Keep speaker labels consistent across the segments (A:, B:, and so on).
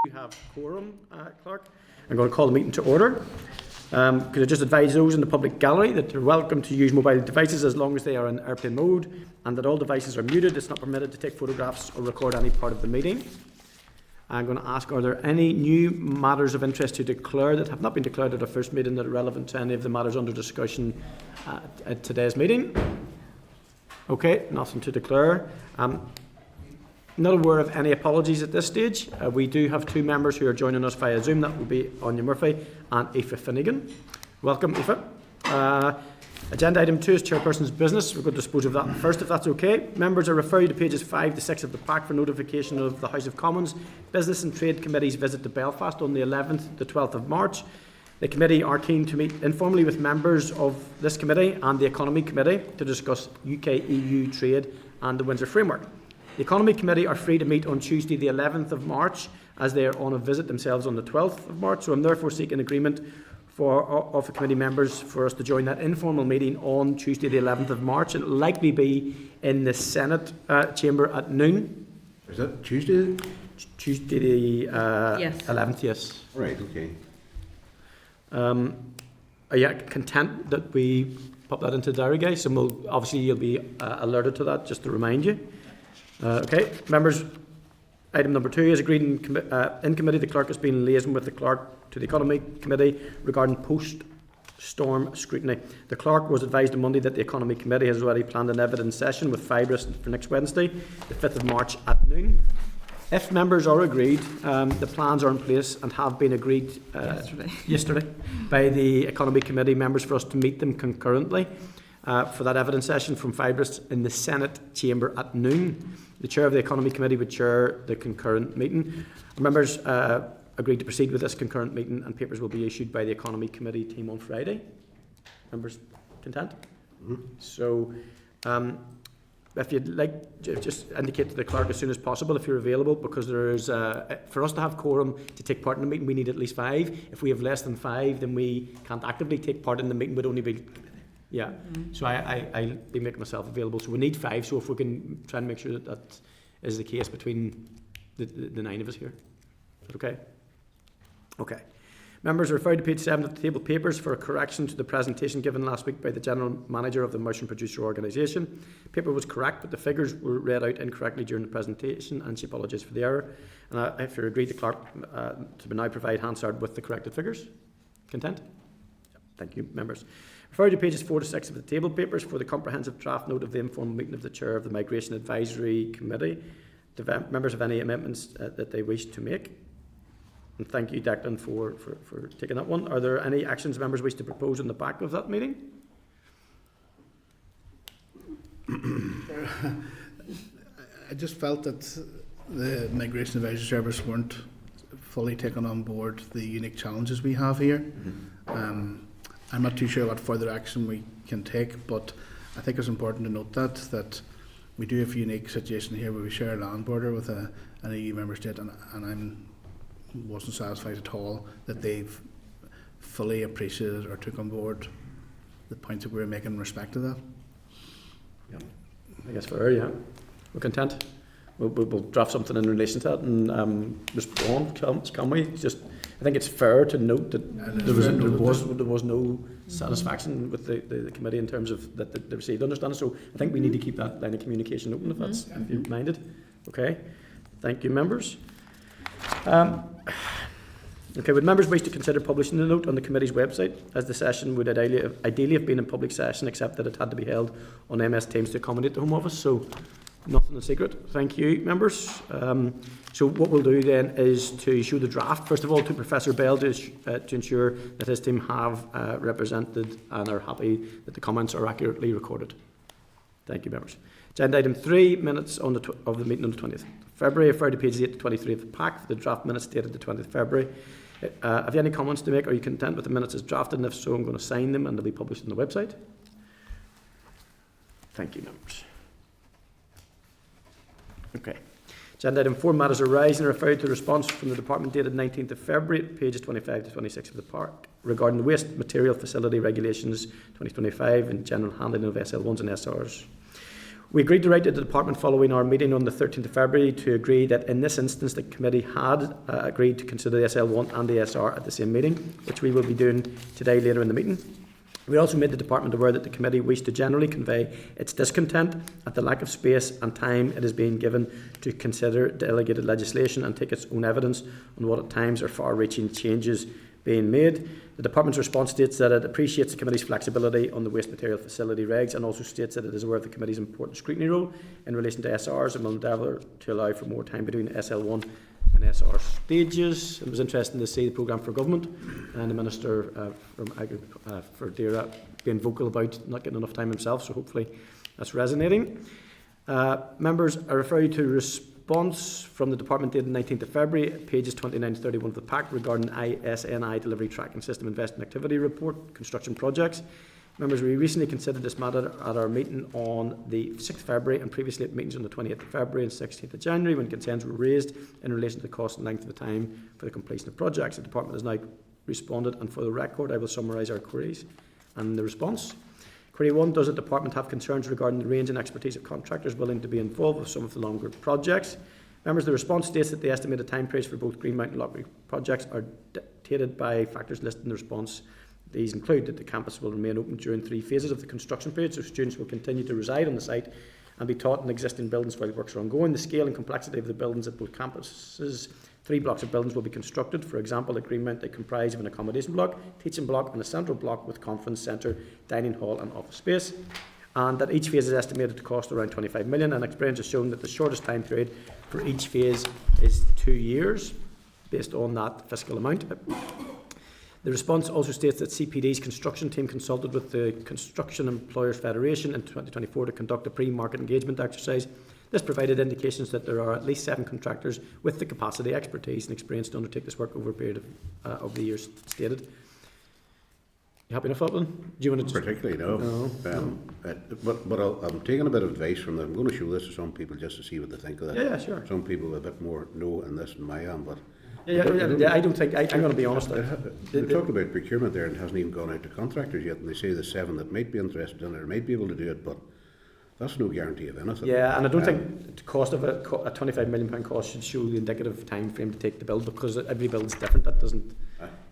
A: You have quorum, Clerk. I'm going to call the meeting to order. Could I just advise those in the public gallery that they're welcome to use mobile devices as long as they are in airplane mode, and that all devices are muted. It's not permitted to take photographs or record any part of the meeting. I'm going to ask, are there any new matters of interest to declare that have not been declared at our first meeting that are relevant to any of the matters under discussion at today's meeting? Okay, nothing to declare. Not aware of any apologies at this stage. We do have two members who are joining us via Zoom. That will be Anya Murphy and Aoife Finnegan. Welcome, Aoife. Agenda item 2 is Chairperson's business. We're going to dispose of that first, if that's okay. Members are referred to pages 5 to 6 of the pack for notification of the House of Commons Business and Trade Committee's visit to Belfast on the 11th to 12th of March. The committee are keen to meet informally with members of this committee and the Economy Committee to discuss UK-EU trade and the Windsor Framework. The Economy Committee are free to meet on Tuesday the 11th of March as they are on a visit themselves on the 12th of March, so I'm therefore seeking agreement of the committee members for us to join that informal meeting on Tuesday the 11th of March. It will likely be in the Senate chamber at noon.
B: Is that Tuesday?
A: Tuesday the
C: Yes.
A: 11th, yes.
B: Right, okay.
A: Are you content that we pop that into the diary, guys? And obviously you'll be alerted to that, just to remind you. Okay, members, item number 2 is agreed in committee. The clerk has been liaising with the clerk to the Economy Committee regarding post-storm scrutiny. The clerk was advised on Monday that the Economy Committee has already planned an evidence session with Fibrous for next Wednesday, the 5th of March at noon. If members are agreed, the plans are in place and have been agreed yesterday by the Economy Committee members for us to meet them concurrently. For that evidence session from Fibrous in the Senate chamber at noon. The chair of the Economy Committee would chair the concurrent meeting. Our members agreed to proceed with this concurrent meeting, and papers will be issued by the Economy Committee team on Friday. Members content? Mm-hmm. So if you'd like, just indicate to the clerk as soon as possible if you're available, because there is for us to have quorum to take part in the meeting we need at least 5. If we have less than 5, then we can't actively take part in the meeting. Would only be so I'll be making myself available. So we need 5. So if we can try and make sure that that is the case between the 9 of us here. Is that okay? Okay. Members are referred to page 7 of the table papers for a correction to the presentation given last week by the General Manager of the Merchant Producer Organisation. Paper was correct, but the figures were read out incorrectly during the presentation, and she apologises for the error. And if you're agreed, the clerk to now provide Hansard with the corrected figures. Content? Thank you, members. Refer to pages 4 to 6 of the table papers for the comprehensive draft note of the informal meeting of the Chair of the Migration Advisory Committee. The members have any amendments that they wish to make? And thank you, Declan, for taking that one. Are there any actions members wish to propose on the back of that meeting?
D: I just felt that the Migration Advisory Service weren't fully taking on board the unique challenges we have here. Mm-hmm. I'm not too sure what further action we can take, but I think it's important to note that we do have a unique situation here where we share a land border with an EU member state, and I wasn't satisfied at all that they've fully appreciated or took on board the points that we were making in respect to that.
A: Yeah, I guess fair, yeah. We're content. We'll draft something in relation to that and respond, can we? Just, I think it's fair to note that there was no satisfaction with the committee in terms of that they received understanding. So I think we need to keep that line of communication open if you're minded. Okay. Thank you, members. Okay, would members wish to consider publishing the note on the committee's website, as the session would ideally have been in public session, except that it had to be held on MS Teams to accommodate the Home Office, so nothing in secret. Thank you, members. So what we'll do then is to show the draft, first of all, to Professor Bell to ensure that his team have represented and are happy that the comments are accurately recorded. Thank you, members. Agenda item 3, minutes of the meeting on the 20th February. Refer to pages 8 to 23 of the pack for the draft minutes dated the 20th February. Have you any comments to make? Are you content with the minutes as drafted? And if so, I'm going to sign them and they'll be published on the website. Thank you, members. Okay. Agenda item 4, matters arising, referred to the response from the Department dated 19th of February, pages 25 to 26 of the park, regarding the Waste Material Facility Regulations 2025 and general handling of SL1s and SRs. We agreed to write to the department following our meeting on the 13th of February to agree that in this instance the committee had agreed to consider the SL1 and the SR at the same meeting, which we will be doing today later in the meeting. We also made the department aware that the committee wished to generally convey its discontent at the lack of space and time it is being given to consider delegated legislation and take its own evidence on what at times are far-reaching changes being made. The department's response states that it appreciates the committee's flexibility on the waste material facility regs and also states that it is aware of the committee's important scrutiny role in relation to SRs and will endeavour to allow for more time between SL1 and SR stages. It was interesting to see the programme for government and the Minister for DERA being vocal about not getting enough time himself, so hopefully that's resonating. Members, I refer you to response from the department dated 19th of February, pages 29 to 31 of the pack regarding ISNI Delivery Tracking System Investment Activity Report, construction projects. Members, we recently considered this matter at our meeting on the 6th of February and previously at meetings on the 28th of February and 16th of January when concerns were raised in relation to the cost and length of the time for the completion of projects. The department has now responded, and for the record I will summarise our queries and the response. Query 1, does the department have concerns regarding the range and expertise of contractors willing to be involved with some of the longer projects? Members, the response states that the estimated time periods for both Green Mountain and Lockery projects are dictated by factors listed in the response. These include that the campus will remain open during 3 phases of the construction period, so students will continue to reside on the site and be taught in existing buildings while works are ongoing. The scale and complexity of the buildings at both campuses. 3 blocks of buildings will be constructed. For example, at Greenmount, they comprise of an accommodation block, teaching block and a central block with conference centre, dining hall and office space. And that each phase is estimated to cost around 25 million, and experience has shown that the shortest time period for each phase is 2 years, based on that fiscal amount. The response also states that CPD's construction team consulted with the Construction Employers Federation in 2024 to conduct a pre-market engagement exercise. This provided indications that there are at least 7 contractors with the capacity, expertise and experience to undertake this work over a period of the years stated. You happy enough, Upland? Do you want to just...
B: Particularly, no. But I'm taking a bit of advice from them. I'm going to show this to some people just to see what they think of that.
A: Yeah, sure.
B: Some people a bit more know in this than I am, but...
A: Yeah, I don't think... I'm going to be honest.
B: They talked about procurement there and it hasn't even gone out to contractors yet, and they say there's 7 that might be interested in it or might be able to do it, but that's no guarantee of anything.
A: Yeah, and I don't think the cost of a £25 million cost should show the indicative time frame to take the build, because every build is different. That doesn't,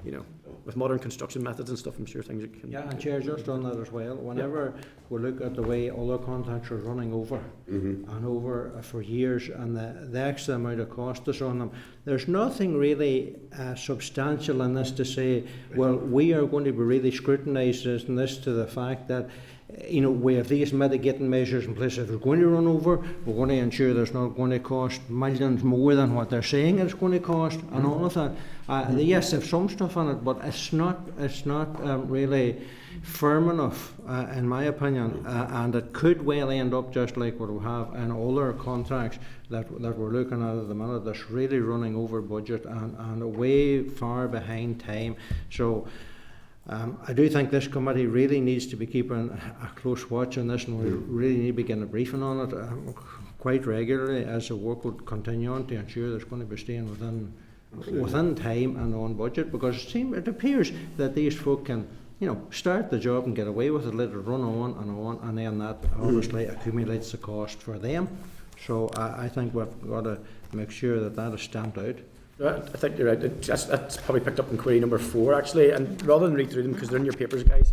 A: you know, with modern construction methods and stuff, I'm sure things can...
C: Yeah, and Chair, just on that as well, whenever we look at the way other contracts are running over and over for years, and the extra amount of cost is on them, there's nothing really substantial in this to say, well, we are going to be really scrutinising this to the fact that, you know, we have these mitigating measures in place. If we're going to run over, we're going to ensure there's not going to cost millions more than what they're saying it's going to cost, and all of that. Yes, there's some stuff on it, but it's not really firm enough, in my opinion, and it could well end up just like what we have in other contracts that we're looking at the minute. That's really running over budget and way far behind time. So I do think this committee really needs to be keeping a close watch on this, and we really need to be getting a briefing on it quite regularly as the work would continue on, to ensure there's going to be staying within time and on budget, because it appears that these folk can, you know, start the job and get away with it, let it run on, and then that obviously accumulates the cost for them. So I think we've got to make sure that is stamped out.
A: I think you're right. That's probably picked up in query number 4 actually, and rather than read through them, because they're in your papers, guys,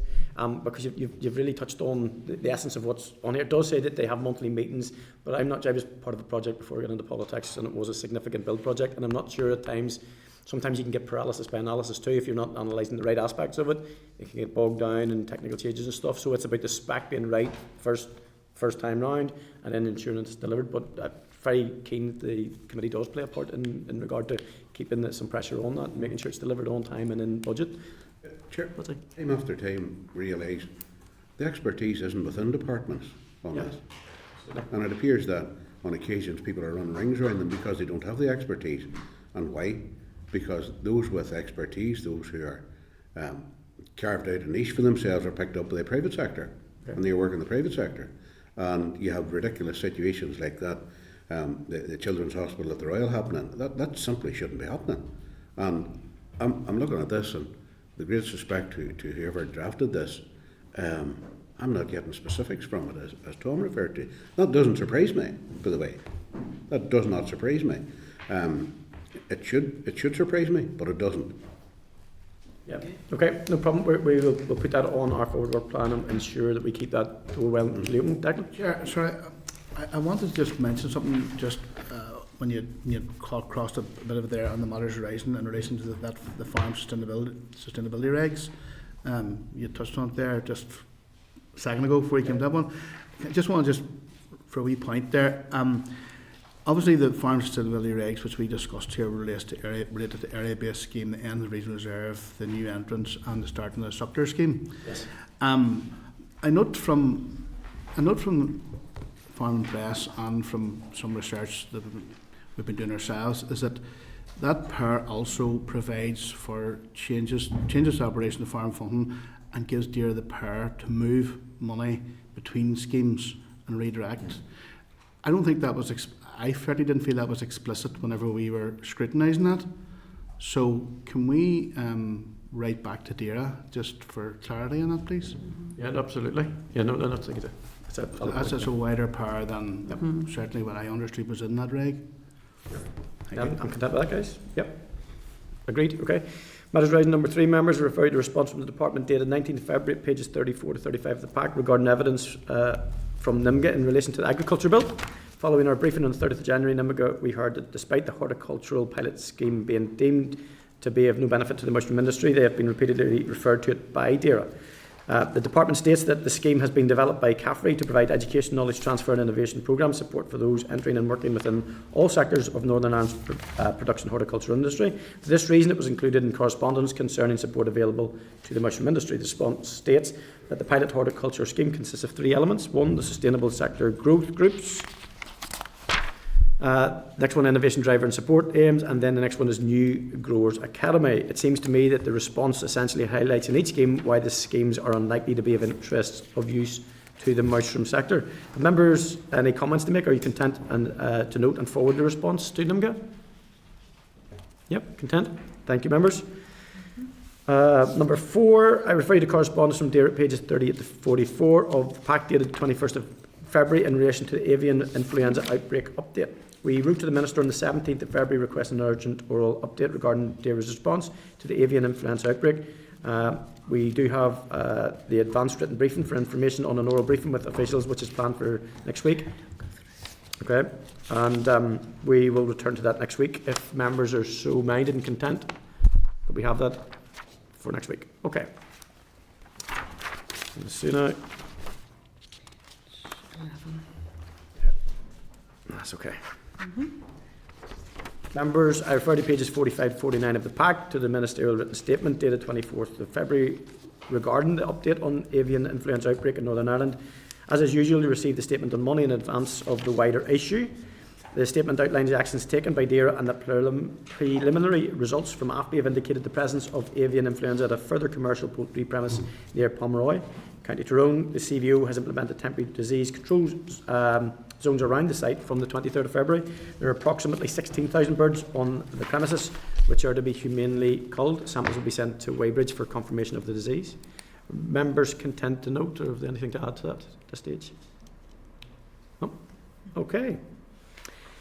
A: because you've really touched on the essence of what's on here. It does say that they have monthly meetings, but I was part of the project before I got into politics, and it was a significant build project, and I'm not sure at times, sometimes you can get paralysis by analysis too if you're not analysing the right aspects of it. You can get bogged down in technical changes and stuff, so it's about the spec being right first time round, and then ensuring it's delivered. But very keen the committee does play a part in regard to keeping some pressure on that and making sure it's delivered on time and in budget.
B: Chair, time after time realise the expertise isn't within departments on this, and it appears that on occasions people are running rings around them because they don't have the expertise. And why? Because those with expertise, those who are carved out a niche for themselves, are picked up by the private sector, and they work in the private sector, and you have ridiculous situations like that. The Children's Hospital at the Royal happening, that simply shouldn't be happening. And I'm looking at this, and the greatest respect to whoever drafted this, and I'm not getting specifics from it, as Tom referred to. That doesn't surprise me, by the way. That does not surprise me. It should surprise me, but it doesn't.
A: Yeah. Okay, no problem. We'll put that on our forward work plan and ensure that we keep that door well and open. Declan?
D: Chair, sorry, I wanted to just mention something just when you crossed a bit of it there on the matters arising in relation to the farm sustainability regs. You touched on it there just a second ago before you came to that one. I just want to for a wee point there. Obviously, the farm sustainability regs, which we discussed here, related to area-based scheme, the end of the regional reserve, the new entrants, and the starting of the suckler scheme.
A: Yes.
D: I note from Farm and Press and from some research that we've been doing ourselves is that power also provides for changes to operation of farm funding and gives DAERA the power to move money between schemes and redirect. I don't think that was. I certainly didn't feel that was explicit whenever we were scrutinising that. So can we write back to DAERA just for clarity on that, please?
A: Yeah, absolutely. Yeah, no, that's
D: That's a wider power than certainly what I understood was in that reg.
A: I'm content with that, guys. Yep. Agreed. Okay. Matters rising number 3, members are referred to response from the department dated 19th February, pages 34 to 35 of the pack regarding evidence from NIMGA in relation to the agriculture bill. Following our briefing on the 30th of January, NIMGA, we heard that despite the horticultural pilot scheme being deemed to be of no benefit to the mushroom industry, they have been repeatedly referred to it by DAERA. The department states that the scheme has been developed by CAFRI to provide education, knowledge transfer and innovation programme support for those entering and working within all sectors of Northern Ireland's production horticulture industry. For this reason, it was included in correspondence concerning support available to the mushroom industry. The response states that the pilot horticulture scheme consists of 3 elements. 1, the sustainable sector growth groups. Next one, innovation driver and support aims, and then the next one is new growers academy. It seems to me that the response essentially highlights in each scheme why the schemes are unlikely to be of interest of use to the mushroom sector. Have members any comments to make? Are you content to note and forward the response to NIMGA? Yep, content. Thank you, members. Number 4, I refer you to correspondence from DAERA pages 38 to 44 of the pack dated 21st of February in relation to the avian influenza outbreak update. We wrote to the Minister on the 17th of February requesting an urgent oral update regarding DAERA's response to the avian influenza outbreak. We do have the advanced written briefing for information on an oral briefing with officials, which is planned for next week. Okay, and we will return to that next week if members are so minded and content that we have that for next week. Okay. Let's see now. That's okay. Members, I refer to pages 45 to 49 of the pack to the ministerial written statement dated 24th of February regarding the update on avian influenza outbreak in Northern Ireland. As is usual, we received the statement on Monday in advance of the wider issue. The statement outlines the actions taken by DAERA and that preliminary results from AFBI have indicated the presence of avian influenza at a further commercial poultry premise near Pomeroy, County Tyrone. The CVO has implemented temporary disease control zones around the site from the 23rd of February. There are approximately 16,000 birds on the premises, which are to be humanely culled. Samples will be sent to Weybridge for confirmation of the disease. Members content to note, or have they anything to add to that at this stage? No? Okay.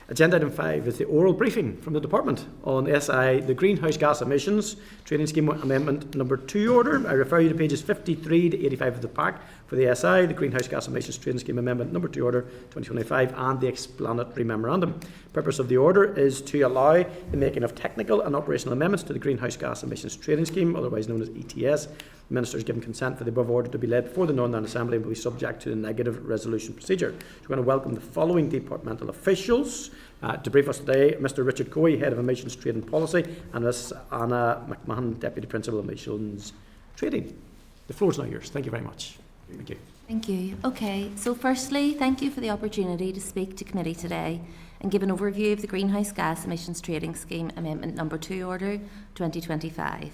A: Agenda item 5 is the oral briefing from the department on SI, the Greenhouse Gas Emissions Trading Scheme Amendment number 2 order. I refer you to pages 53 to 85 of the pack for the SI, the Greenhouse Gas Emissions Trading Scheme Amendment number 2 order 2025 and the explanatory memorandum. The purpose of the order is to allow the making of technical and operational amendments to the Greenhouse Gas Emissions Trading Scheme, otherwise known as ETS. The Minister has given consent for the above order to be led before the Northern Ireland Assembly and will be subject to the negative resolution procedure. So we're going to welcome the following departmental officials to brief us today: Mr. Richard Coey, Head of Emissions Trading Policy, and Ms. Anna McMahon, Deputy Principal Emissions Trading. The floor is now yours. Thank you very much. Thank you.
E: Thank you. Okay, so firstly, thank you for the opportunity to speak to committee today and give an overview of the Greenhouse Gas Emissions Trading Scheme Amendment number 2 Order 2025.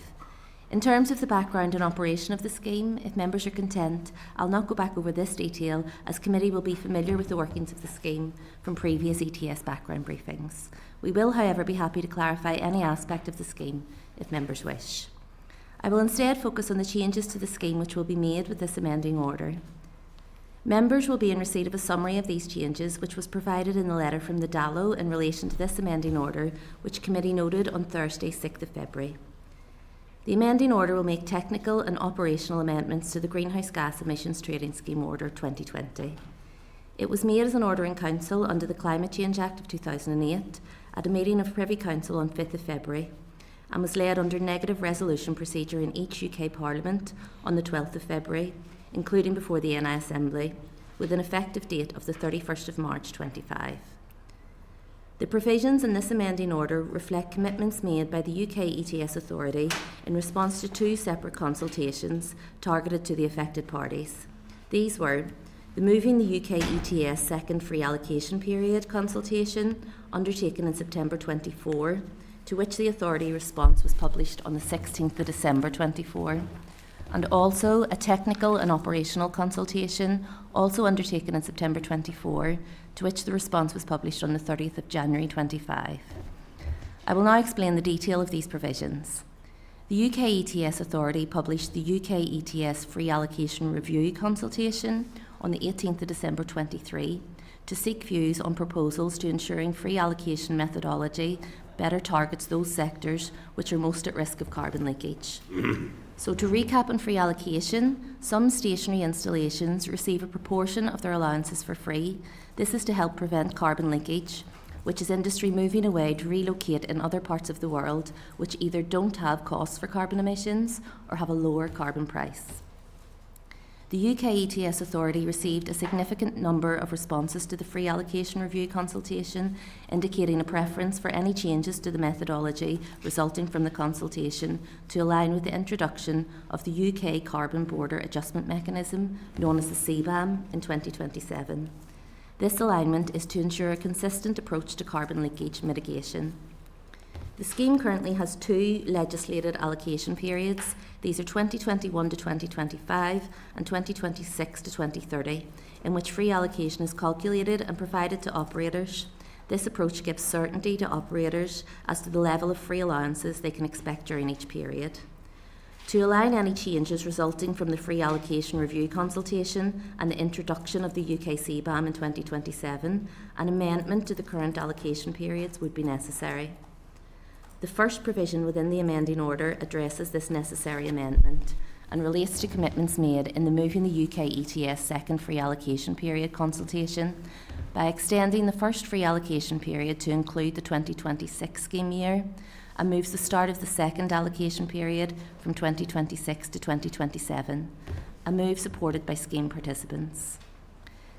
E: In terms of the background and operation of the scheme, if members are content, I'll not go back over this detail as committee will be familiar with the workings of the scheme from previous ETS background briefings. We will, however, be happy to clarify any aspect of the scheme if members wish. I will instead focus on the changes to the scheme which will be made with this amending order. Members will be in receipt of a summary of these changes, which was provided in the letter from the DALO in relation to this amending order, which committee noted on Thursday, 6th of February. The amending order will make technical and operational amendments to the Greenhouse Gas Emissions Trading Scheme Order 2020. It was made as an order in Council under the Climate Change Act of 2008 at a meeting of Privy Council on 5th of February and was laid under negative resolution procedure in each UK Parliament on the 12th of February, including before the NI Assembly, with an effective date of the 31st of March 25. The provisions in this amending order reflect commitments made by the UK ETS Authority in response to two separate consultations targeted to the affected parties. These were the Moving the UK ETS Second Free Allocation Period consultation undertaken in September 24, to which the authority response was published on the 16th of December 24, and also a technical and operational consultation also undertaken in September 24, to which the response was published on the 30th of January 25. I will now explain the detail of these provisions. The UK ETS Authority published the UK ETS Free Allocation Review consultation on the 18th of December 23 to seek views on proposals to ensuring free allocation methodology better targets those sectors which are most at risk of carbon leakage. So to recap on free allocation, some stationary installations receive a proportion of their allowances for free. This is to help prevent carbon leakage, which is industry moving away to relocate in other parts of the world which either don't have costs for carbon emissions or have a lower carbon price. The UK ETS Authority received a significant number of responses to the Free Allocation Review consultation, indicating a preference for any changes to the methodology resulting from the consultation to align with the introduction of the UK Carbon Border Adjustment Mechanism, known as the CBAM, in 2027. This alignment is to ensure a consistent approach to carbon leakage mitigation. The scheme currently has two legislated allocation periods. These are 2021 to 2025 and 2026 to 2030, in which free allocation is calculated and provided to operators. This approach gives certainty to operators as to the level of free allowances they can expect during each period. To align any changes resulting from the Free Allocation Review consultation and the introduction of the UK CBAM in 2027, an amendment to the current allocation periods would be necessary. The first provision within the amending order addresses this necessary amendment and relates to commitments made in the Moving the UK ETS Second Free Allocation Period consultation by extending the first free allocation period to include the 2026 scheme year, and moves the start of the second allocation period from 2026 to 2027, a move supported by scheme participants.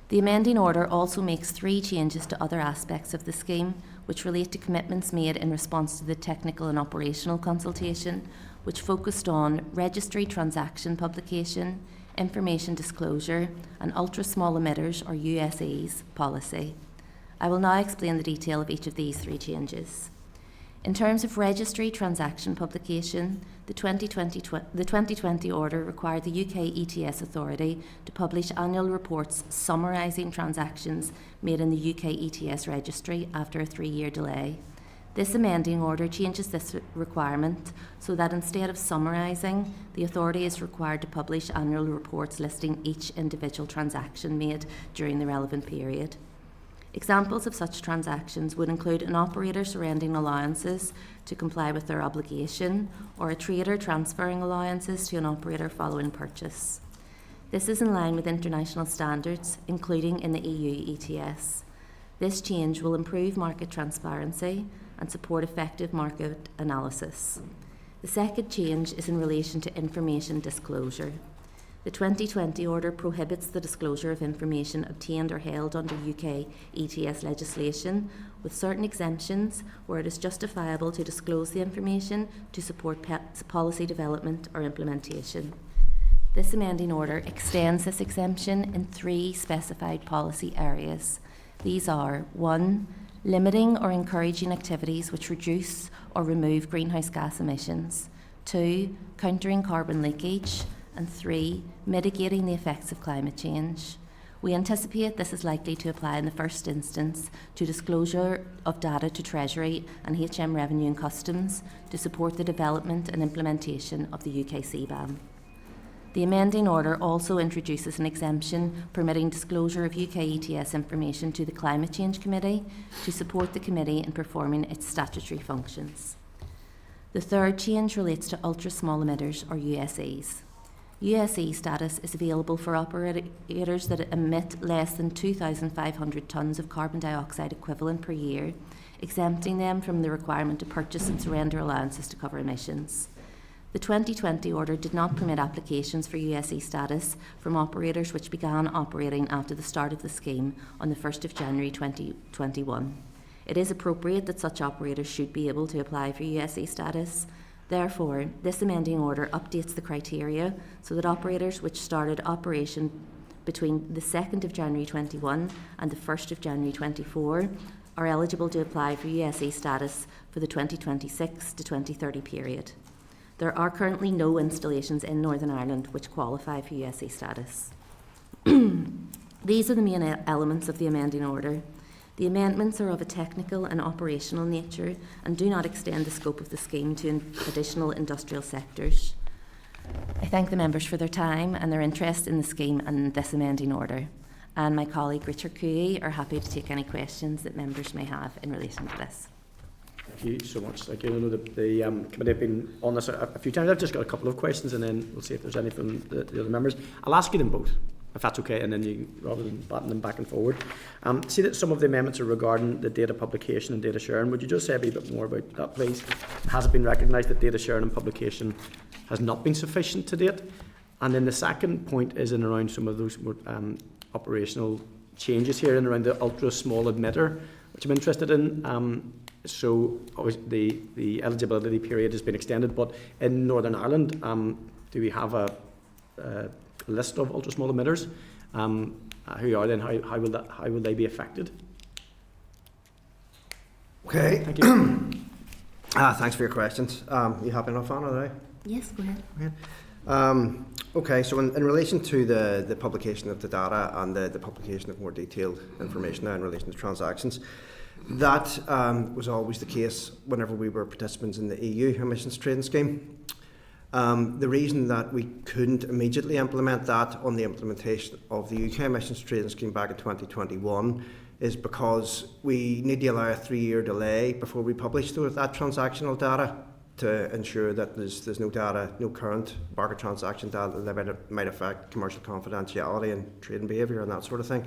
E: The amending order also makes three changes to other aspects of the scheme, which relate to commitments made in response to the technical and operational consultation, which focused on registry transaction publication, information disclosure, and ultra-small emitters, or USEs, policy. I will now explain the detail of each of these three changes. In terms of registry transaction publication, the 2020 order required the UK ETS Authority to publish annual reports summarising transactions made in the UK ETS registry after a 3-year delay. This amending order changes this requirement so that instead of summarising, the authority is required to publish annual reports listing each individual transaction made during the relevant period. Examples of such transactions would include an operator surrendering allowances to comply with their obligation, or a trader transferring allowances to an operator following purchase. This is in line with international standards, including in the EU ETS. This change will improve market transparency and support effective market analysis. The second change is in relation to information disclosure. The 2020 order prohibits the disclosure of information obtained or held under UK ETS legislation, with certain exemptions where it is justifiable to disclose the information to support policy development or implementation. This amending order extends this exemption in 3 specified policy areas. These are 1. Limiting or encouraging activities which reduce or remove greenhouse gas emissions. 2. Countering carbon leakage. And 3. Mitigating the effects of climate change. We anticipate this is likely to apply in the first instance to disclosure of data to Treasury and HM Revenue and Customs to support the development and implementation of the UK CBAM. The amending order also introduces an exemption permitting disclosure of UK ETS information to the Climate Change Committee to support the committee in performing its statutory functions. The third change relates to ultra-small emitters, or USEs. USE status is available for operators that emit less than 2,500 tonnes of carbon dioxide equivalent per year, exempting them from the requirement to purchase and surrender allowances to cover emissions. The 2020 order did not permit applications for USE status from operators which began operating after the start of the scheme on the 1st of January 2021. It is appropriate that such operators should be able to apply for USE status. Therefore, this amending order updates the criteria so that operators which started operation between the 2nd of January 21 and the 1st of January 24 are eligible to apply for USE status for the 2026 to 2030 period. There are currently no installations in Northern Ireland which qualify for USE status. These are the main elements of the amending order. The amendments are of a technical and operational nature and do not extend the scope of the scheme to additional industrial sectors. I thank the members for their time and their interest in the scheme and this amending order. And my colleague Richard Cooey are happy to take any questions that members may have in relation to this.
A: Thank you so much. Thank you. I know that the committee have been on this a few times. I've just got a couple of questions and then we'll see if there's any from the other members. I'll ask you them both, if that's okay, and then you, rather than batting them back and forward. See that some of the amendments are regarding the data publication and data sharing. Would you just say a wee bit more about that, please? Has it been recognised that data sharing and publication has not been sufficient to date? And then the second point is in around some of those more operational changes here and around the ultra small emitter, which I'm interested in. So obviously the eligibility period has been extended, but in Northern Ireland, do we have a list of ultra small emitters? Who are they and how will they be affected?
F: Okay.
A: Thank you.
F: Thanks for your questions. You happy enough, Anna, today?
E: Yes, go ahead.
F: Okay, so in relation to the publication of the data and the publication of more detailed information now in relation to transactions, that was always the case whenever we were participants in the EU emissions trading scheme. The reason that we couldn't immediately implement that on the implementation of the UK emissions trading scheme back in 2021 is because we need to allow a 3-year delay before we publish that transactional data to ensure that there's no data, no current market transaction data that might affect commercial confidentiality and trading behaviour and that sort of thing.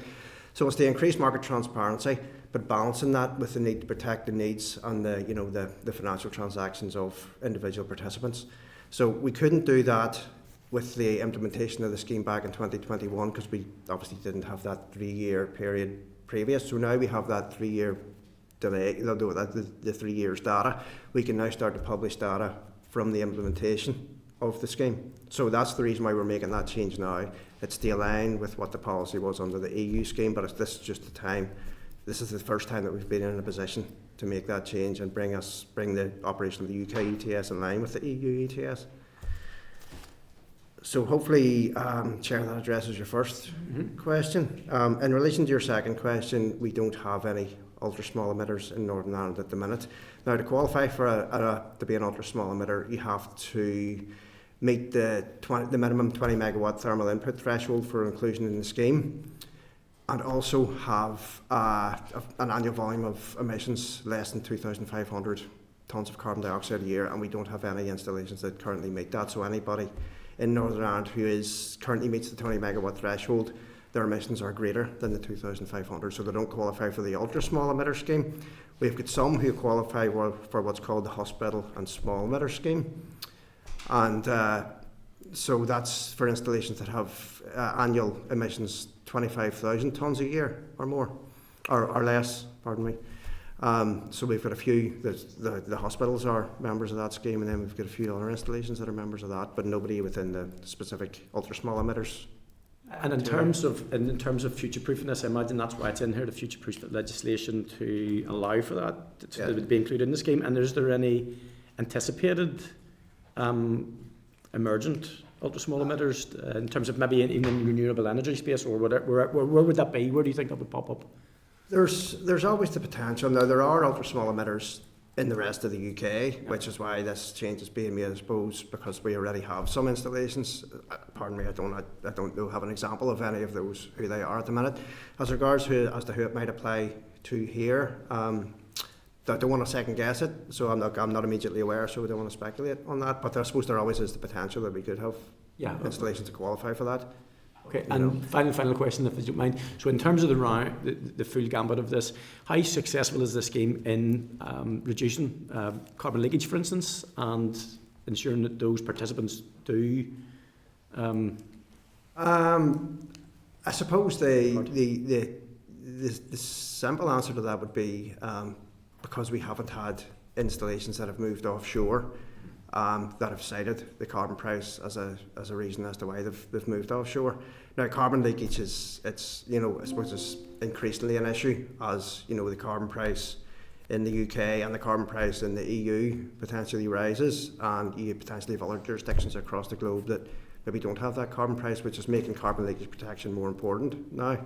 F: So it's to increase market transparency, but balancing that with the need to protect the needs and the financial transactions of individual participants. So we couldn't do that with the implementation of the scheme back in 2021 because we obviously didn't have that 3-year period previous. So now we have that 3-year delay, the 3 years data. We can now start to publish data from the implementation of the scheme. So that's the reason why we're making that change now. It's to align with what the policy was under the EU scheme, but this is just the time. This is the first time that we've been in a position to make that change and bring the operation of the UK ETS in line with the EU ETS. So hopefully, Chair, that addresses your first question. In relation to your second question, we don't have any ultra small emitters in Northern Ireland at the minute. Now, to qualify for to be an ultra small emitter, you have to meet the minimum 20 megawatt thermal input threshold for inclusion in the scheme, and also have an annual volume of emissions less than 2,500 tonnes of carbon dioxide a year, and we don't have any installations that currently meet that. So anybody in Northern Ireland who currently meets the 20 megawatt threshold, their emissions are greater than the 2,500, so they don't qualify for the ultra small emitter scheme. We've got some who qualify for what's called the hospital and small emitter scheme, and so that's for installations that have annual emissions 25,000 tonnes a year or more, or less, pardon me. So we've got a few, the hospitals are members of that scheme, and then we've got a few other installations that are members of that, but nobody within the specific ultra small emitters.
A: And in terms of future-proofing this, I imagine that's why it's in here, the future-proof legislation to allow for that to be included in the scheme. And is there any anticipated emergent ultra-small emitters in terms of maybe in the renewable energy space, or whatever? Where would that be? Where do you think that would pop up?
F: There's always the potential. Now, there are ultra small emitters in the rest of the UK, which is why this change is being made, I suppose, because we already have some installations. Pardon me, I don't know, have an example of any of those, who they are at the minute. As regards as to who it might apply to here, I don't want to second guess it, so I'm not immediately aware, so I don't want to speculate on that. But I suppose there always is the potential that we could have installations to qualify for that.
A: Okay, and final question, if you don't mind. So in terms of the full gambit of this, how successful is this scheme in reducing carbon leakage, for instance, and ensuring that those participants do?
F: I suppose the simple answer to that would be because we haven't had installations that have moved offshore that have cited the carbon price as a reason as to why they've moved offshore. Now, carbon leakage it's I suppose it's increasingly an issue as the carbon price in the UK and the carbon price in the EU potentially rises, and you potentially have other jurisdictions across the globe that maybe don't have that carbon price, which is making carbon leakage protection more important now,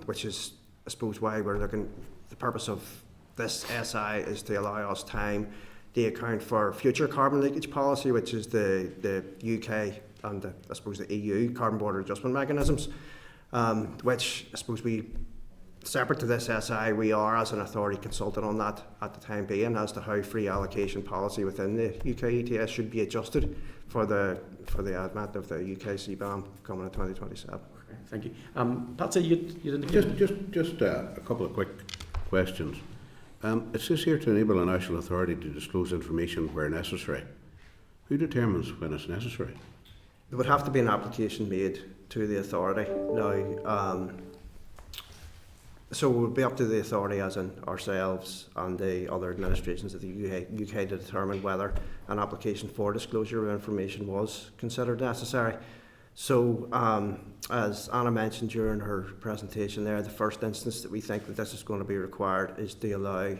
F: which is, I suppose, why we're looking. The purpose of this SI is to allow us time to account for future carbon leakage policy, which is the UK and I suppose the EU carbon border adjustment mechanisms, which I suppose separate to this SI, we are as an authority consulted on that at the time being as to how free allocation policy within the UK ETS should be adjusted for the advent of the UK CBAM coming in 2027.
A: Okay, thank you. Patsy, you indicated
B: Just a couple of quick questions. It says here to enable a national authority to disclose information where necessary. Who determines when it's necessary?
F: There would have to be an application made to the authority. Now, so it would be up to the authority, as in ourselves and the other administrations of the UK to determine whether an application for disclosure of information was considered necessary. So, as Anna mentioned during her presentation there, the first instance that we think that this is going to be required is to allow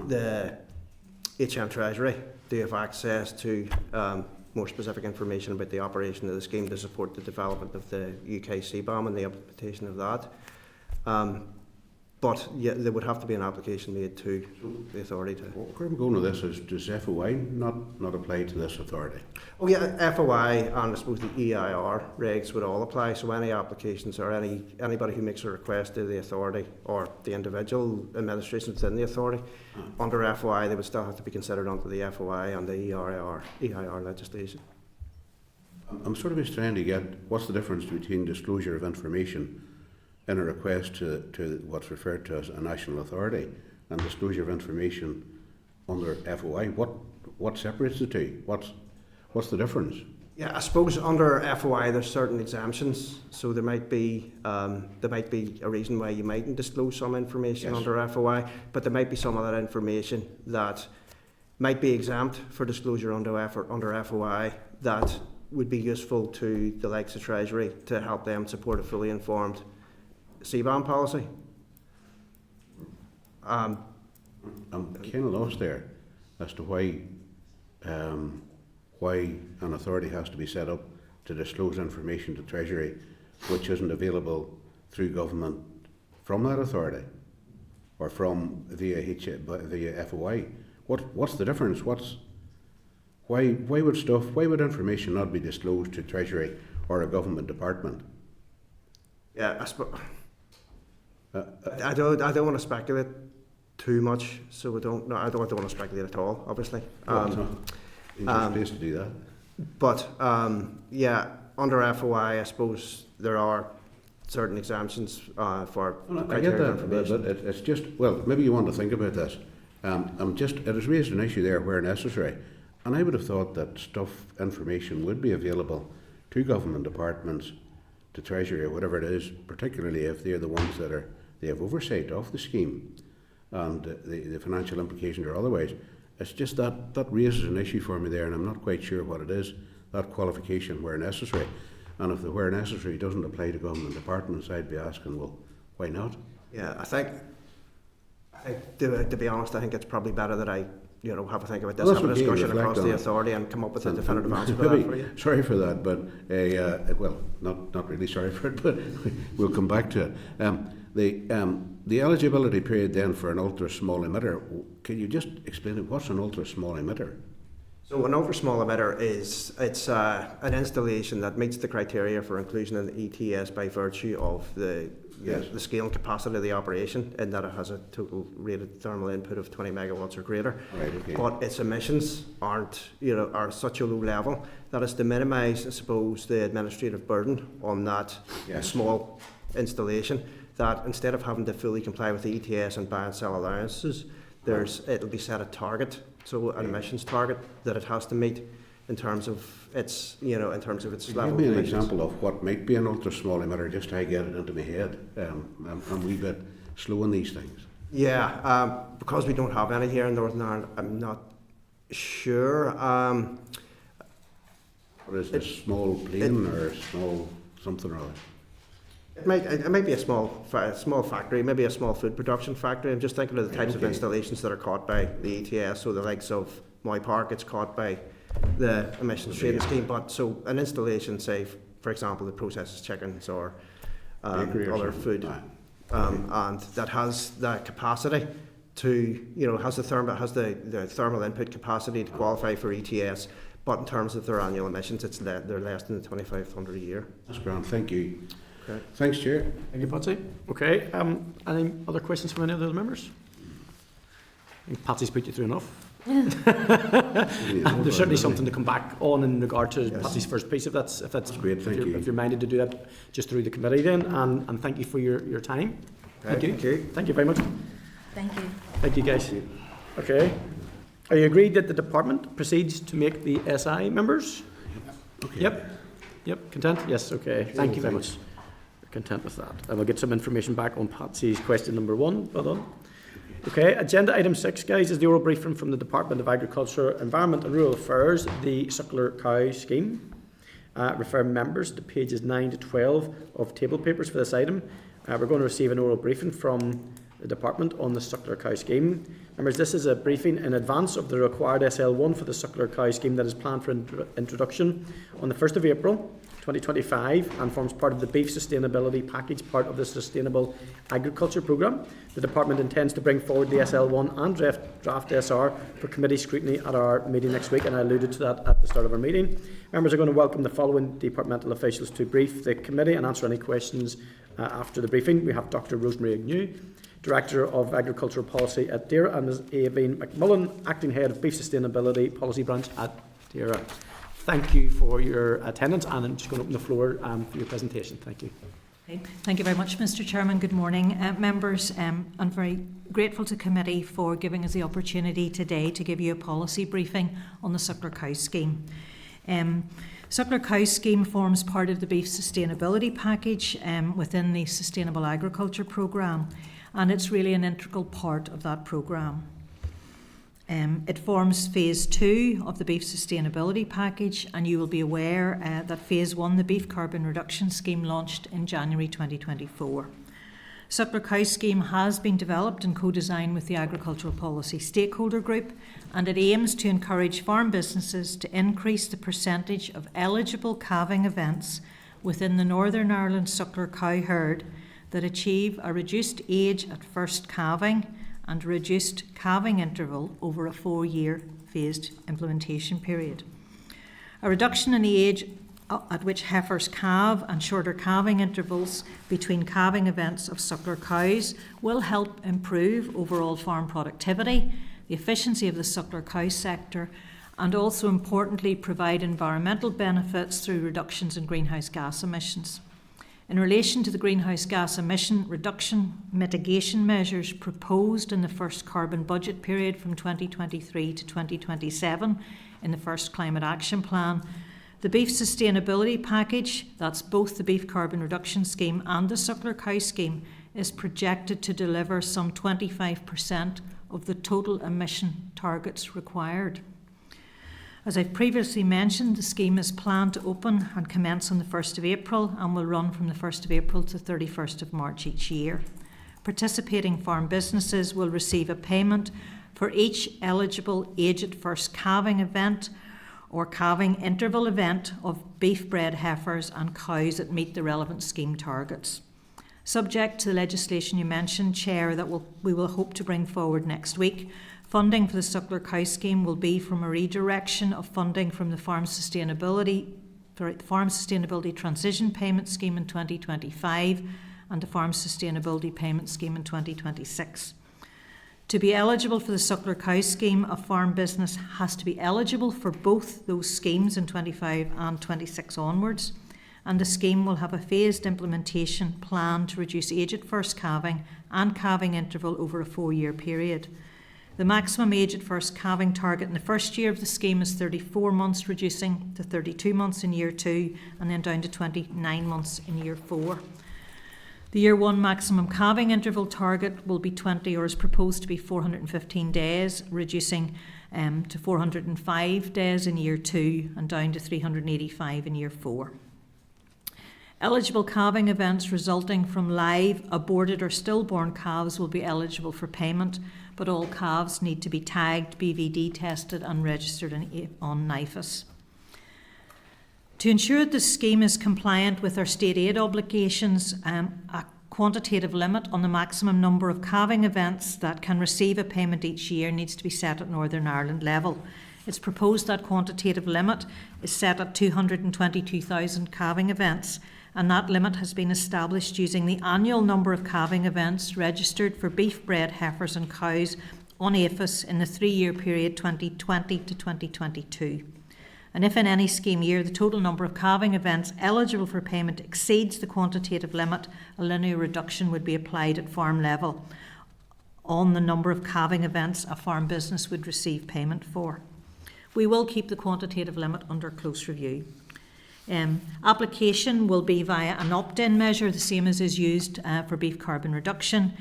F: the HM Treasury to have access to more specific information about the operation of the scheme to support the development of the UK CBAM and the implementation of that. But yeah, there would have to be an application made to the authority to.
B: Where I'm going with this is, does FOI not apply to this authority?
F: Oh yeah, FOI and I suppose the EIR regs would all apply. So any applications or anybody who makes a request to the authority or the individual administration within the authority under FOI, they would still have to be considered under the FOI and the EIR legislation.
B: I'm sort of just trying to get what's the difference between disclosure of information in a request to what's referred to as a national authority and disclosure of information under FOI. What separates the two? What's the difference?
F: Yeah, I suppose under FOI there's certain exemptions, so there might be a reason why you mightn't disclose some information under FOI, but there might be some of that information that might be exempt for disclosure under FOI that would be useful to the likes of Treasury to help them support a fully informed CBAM policy.
B: I'm kind of lost there as to why an authority has to be set up to disclose information to Treasury which isn't available through government from that authority or from via FOI. What's the difference? Why would information not be disclosed to Treasury or a government department?
F: Yeah, I don't want to speculate too much, so I don't want to speculate at all, obviously.
B: You're supposed to do that.
F: But yeah, under FOI, I suppose there are certain exemptions for
B: I get that, but it's just, well, maybe you want to think about this. It has raised an issue there where necessary, and I would have thought that information would be available to government departments, to Treasury or whatever it is, particularly if they're the ones they have oversight of the scheme and the financial implications or otherwise. It's just that raises an issue for me there, and I'm not quite sure what it is, that qualification where necessary. And if the where necessary doesn't apply to government departments, I'd be asking, well, why not?
F: Yeah, I think to be honest, I think it's probably better that I have a think about this, have a discussion across the authority and come up with a definitive answer to that for you.
B: Sorry for that, but well, not really sorry for it, but we'll come back to it. The eligibility period then for an ultra small emitter, can you just explain it? What's an ultra small emitter?
F: So an ultra small emitter is an installation that meets the criteria for inclusion in the ETS by virtue of the scale and capacity of the operation, in that it has a total rated thermal input of 20 megawatts or greater.
B: Right, okay.
F: But its emissions are such a low level that it's to minimise, I suppose, the administrative burden on that small installation, that instead of having to fully comply with the ETS and buy and sell allowances, it'll be set a target, so an emissions target that it has to meet in terms of its level of emissions.
B: Give me an example of what might be an ultra small emitter, just to get it into my head. I'm a wee bit slow in these things.
F: Yeah, because we don't have any here in Northern Ireland, I'm not sure.
B: Or is it a small plane or a small something or other?
F: It might be a small factory, maybe a small food production factory. I'm just thinking of the types of installations that are caught by the ETS. So the likes of Moy Park, it's caught by the emissions trading scheme. But so an installation, say for example, that processes chickens or other food, and that has the capacity to has the thermal input capacity to qualify for ETS. But in terms of their annual emissions, they're less than 2,500 a year.
B: That's grand. Thank you.
F: Okay.
B: Thanks, Chair.
A: Thank you, Patsy. Okay, any other questions from any of the other members? I think Patsy's put you through enough. There's certainly something to come back on in regard to Patsy's first piece, if that's
B: great. Thank you.
A: If you're minded to do that just through the committee then, and thank you for your time.
F: Okay,
A: Thank you. Thank you very much.
E: Thank you.
A: Thank you, guys. Okay. Are you agreed that the department proceeds to make the SI members?
B: Okay.
A: Yep. Content? Yes. Okay. Thank you very much. Content with that. And we'll get some information back on Patsy's question number 1. Well done. Okay, agenda item 6, guys, is the oral briefing from the Department of Agriculture, Environment and Rural Affairs, the Suckler Cow Scheme. Refer members to pages 9 to 12 of table papers for this item. We're going to receive an oral briefing from the Department on the Suckler Cow Scheme. Members, this is a briefing in advance of the required SL1 for the Suckler Cow Scheme that is planned for introduction on the 1st of April 2025 and forms part of the Beef Sustainability Package, part of the Sustainable Agriculture Programme. The Department intends to bring forward the SL1 and draft SR for committee scrutiny at our meeting next week, and I alluded to that at the start of our meeting. Members are going to welcome the following departmental officials to brief the committee and answer any questions after the briefing. We have Dr Rosemary Agnew, Director of Agricultural Policy at DAERA, and Ms Aoibhinn McMullen, Acting Head of Beef Sustainability Policy Branch at DAERA. Thank you for your attendance, and I'm just going to open the floor for your presentation. Thank you.
G: Thank you very much, Mr Chairman. Good morning, members. I'm very grateful to committee for giving us the opportunity today to give you a policy briefing on the Suckler Cow Scheme. Suckler Cow Scheme forms part of the Beef Sustainability Package within the Sustainable Agriculture Programme, and it's really an integral part of that programme. It forms Phase 2 of the Beef Sustainability Package, and you will be aware that Phase 1, the Beef Carbon Reduction Scheme, launched in January 2024. Suckler Cow Scheme has been developed in co-design with the Agricultural Policy Stakeholder Group, and it aims to encourage farm businesses to increase the percentage of eligible calving events within the Northern Ireland suckler cow herd that achieve a reduced age at first calving and reduced calving interval over a 4-year phased implementation period. A reduction in the age at which heifers calve and shorter calving intervals between calving events of suckler cows will help improve overall farm productivity, the efficiency of the suckler cow sector, and also importantly provide environmental benefits through reductions in greenhouse gas emissions. In relation to the greenhouse gas emission reduction mitigation measures proposed in the first carbon budget period from 2023 to 2027 in the first Climate Action Plan, the Beef Sustainability Package, that's both the Beef Carbon Reduction Scheme and the Suckler Cow Scheme, is projected to deliver some 25% of the total emission targets required. As I've previously mentioned, the scheme is planned to open and commence on the 1st of April and will run from the 1st of April to 31st of March each year. Participating farm businesses will receive a payment for each eligible age at first calving event or calving interval event of beef bred heifers and cows that meet the relevant scheme targets. Subject to the legislation you mentioned, Chair, that we will hope to bring forward next week, funding for the Suckler Cow Scheme will be from a redirection of funding from the Farm Sustainability Transition Payment Scheme in 2025 and the Farm Sustainability Payment Scheme in 2026. To be eligible for the Suckler Cow Scheme, a farm business has to be eligible for both those schemes in 25 and 26 onwards, and the scheme will have a phased implementation plan to reduce age at first calving and calving interval over a 4-year period. The maximum age at first calving target in the first year of the scheme is 34 months, reducing to 32 months in year 2 and then down to 29 months in year 4. The year 1 maximum calving interval target will be 20, or is proposed to be 415 days, reducing to 405 days in year 2 and down to 385 in year 4. Eligible calving events resulting from live, aborted or stillborn calves will be eligible for payment, but all calves need to be tagged, BVD tested and registered on NIFAS. To ensure that the scheme is compliant with our state aid obligations, a quantitative limit on the maximum number of calving events that can receive a payment each year needs to be set at Northern Ireland level. It's proposed that quantitative limit is set at 222,000 calving events, and that limit has been established using the annual number of calving events registered for beef bred heifers and cows on APHIS in the 3-year period 2020 to 2022. And if in any scheme year the total number of calving events eligible for payment exceeds the quantitative limit, a linear reduction would be applied at farm level on the number of calving events a farm business would receive payment for. We will keep the quantitative limit under close review. Application will be via an opt-in measure, the same as is used for beef carbon reduction.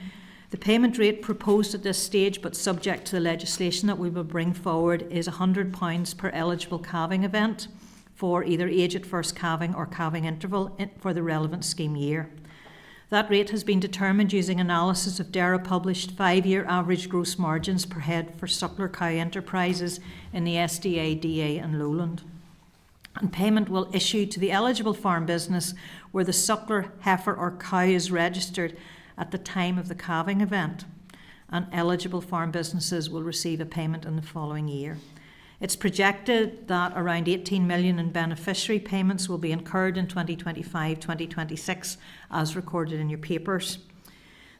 G: The payment rate proposed at this stage, but subject to the legislation that we will bring forward, is £100 per eligible calving event for either age at first calving or calving interval for the relevant scheme year. That rate has been determined using analysis of DERA published 5-year average gross margins per head for suckler cow enterprises in the SDA, DA and Lowland. And payment will issue to the eligible farm business where the suckler, heifer or cow is registered at the time of the calving event, and eligible farm businesses will receive a payment in the following year. It's projected that around 18 million in beneficiary payments will be incurred in 2025-2026 as recorded in your papers.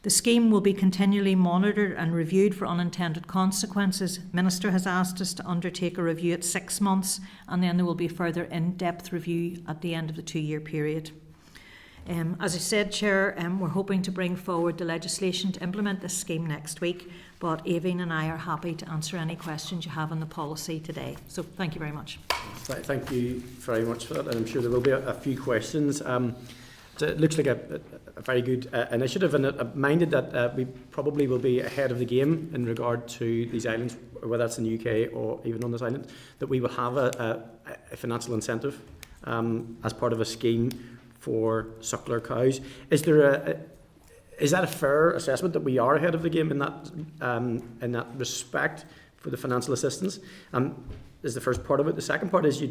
G: The scheme will be continually monitored and reviewed for unintended consequences. Minister has asked us to undertake a review at 6 months, and then there will be further in-depth review at the end of the 2-year period. As I said, Chair, we're hoping to bring forward the legislation to implement this scheme next week, but Aoibhinn and I are happy to answer any questions you have on the policy today. So thank you very much.
A: Thank you very much for that, and I'm sure there will be a few questions. It looks like a very good initiative, and I'm minded that we probably will be ahead of the game in regard to these islands, whether that's in the UK or even on this island, that we will have a financial incentive as part of a scheme for suckler cows. Is that a fair assessment that we are ahead of the game in that respect for the financial assistance? Is the first part of it. The second part is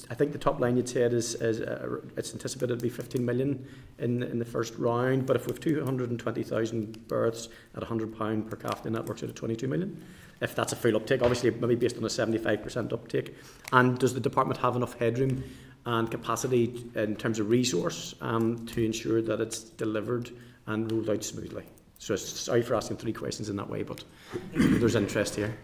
A: I think the top line you'd said is it's anticipated to be 15 million in the first round, but if we have 220,000 births at £100 per calf, then that works out at 22 million. If that's a full uptake, obviously maybe based on a 75% uptake. And does the department have enough headroom and capacity in terms of resource to ensure that it's delivered and rolled out smoothly? So sorry for asking 3 questions in that way, but there's interest here.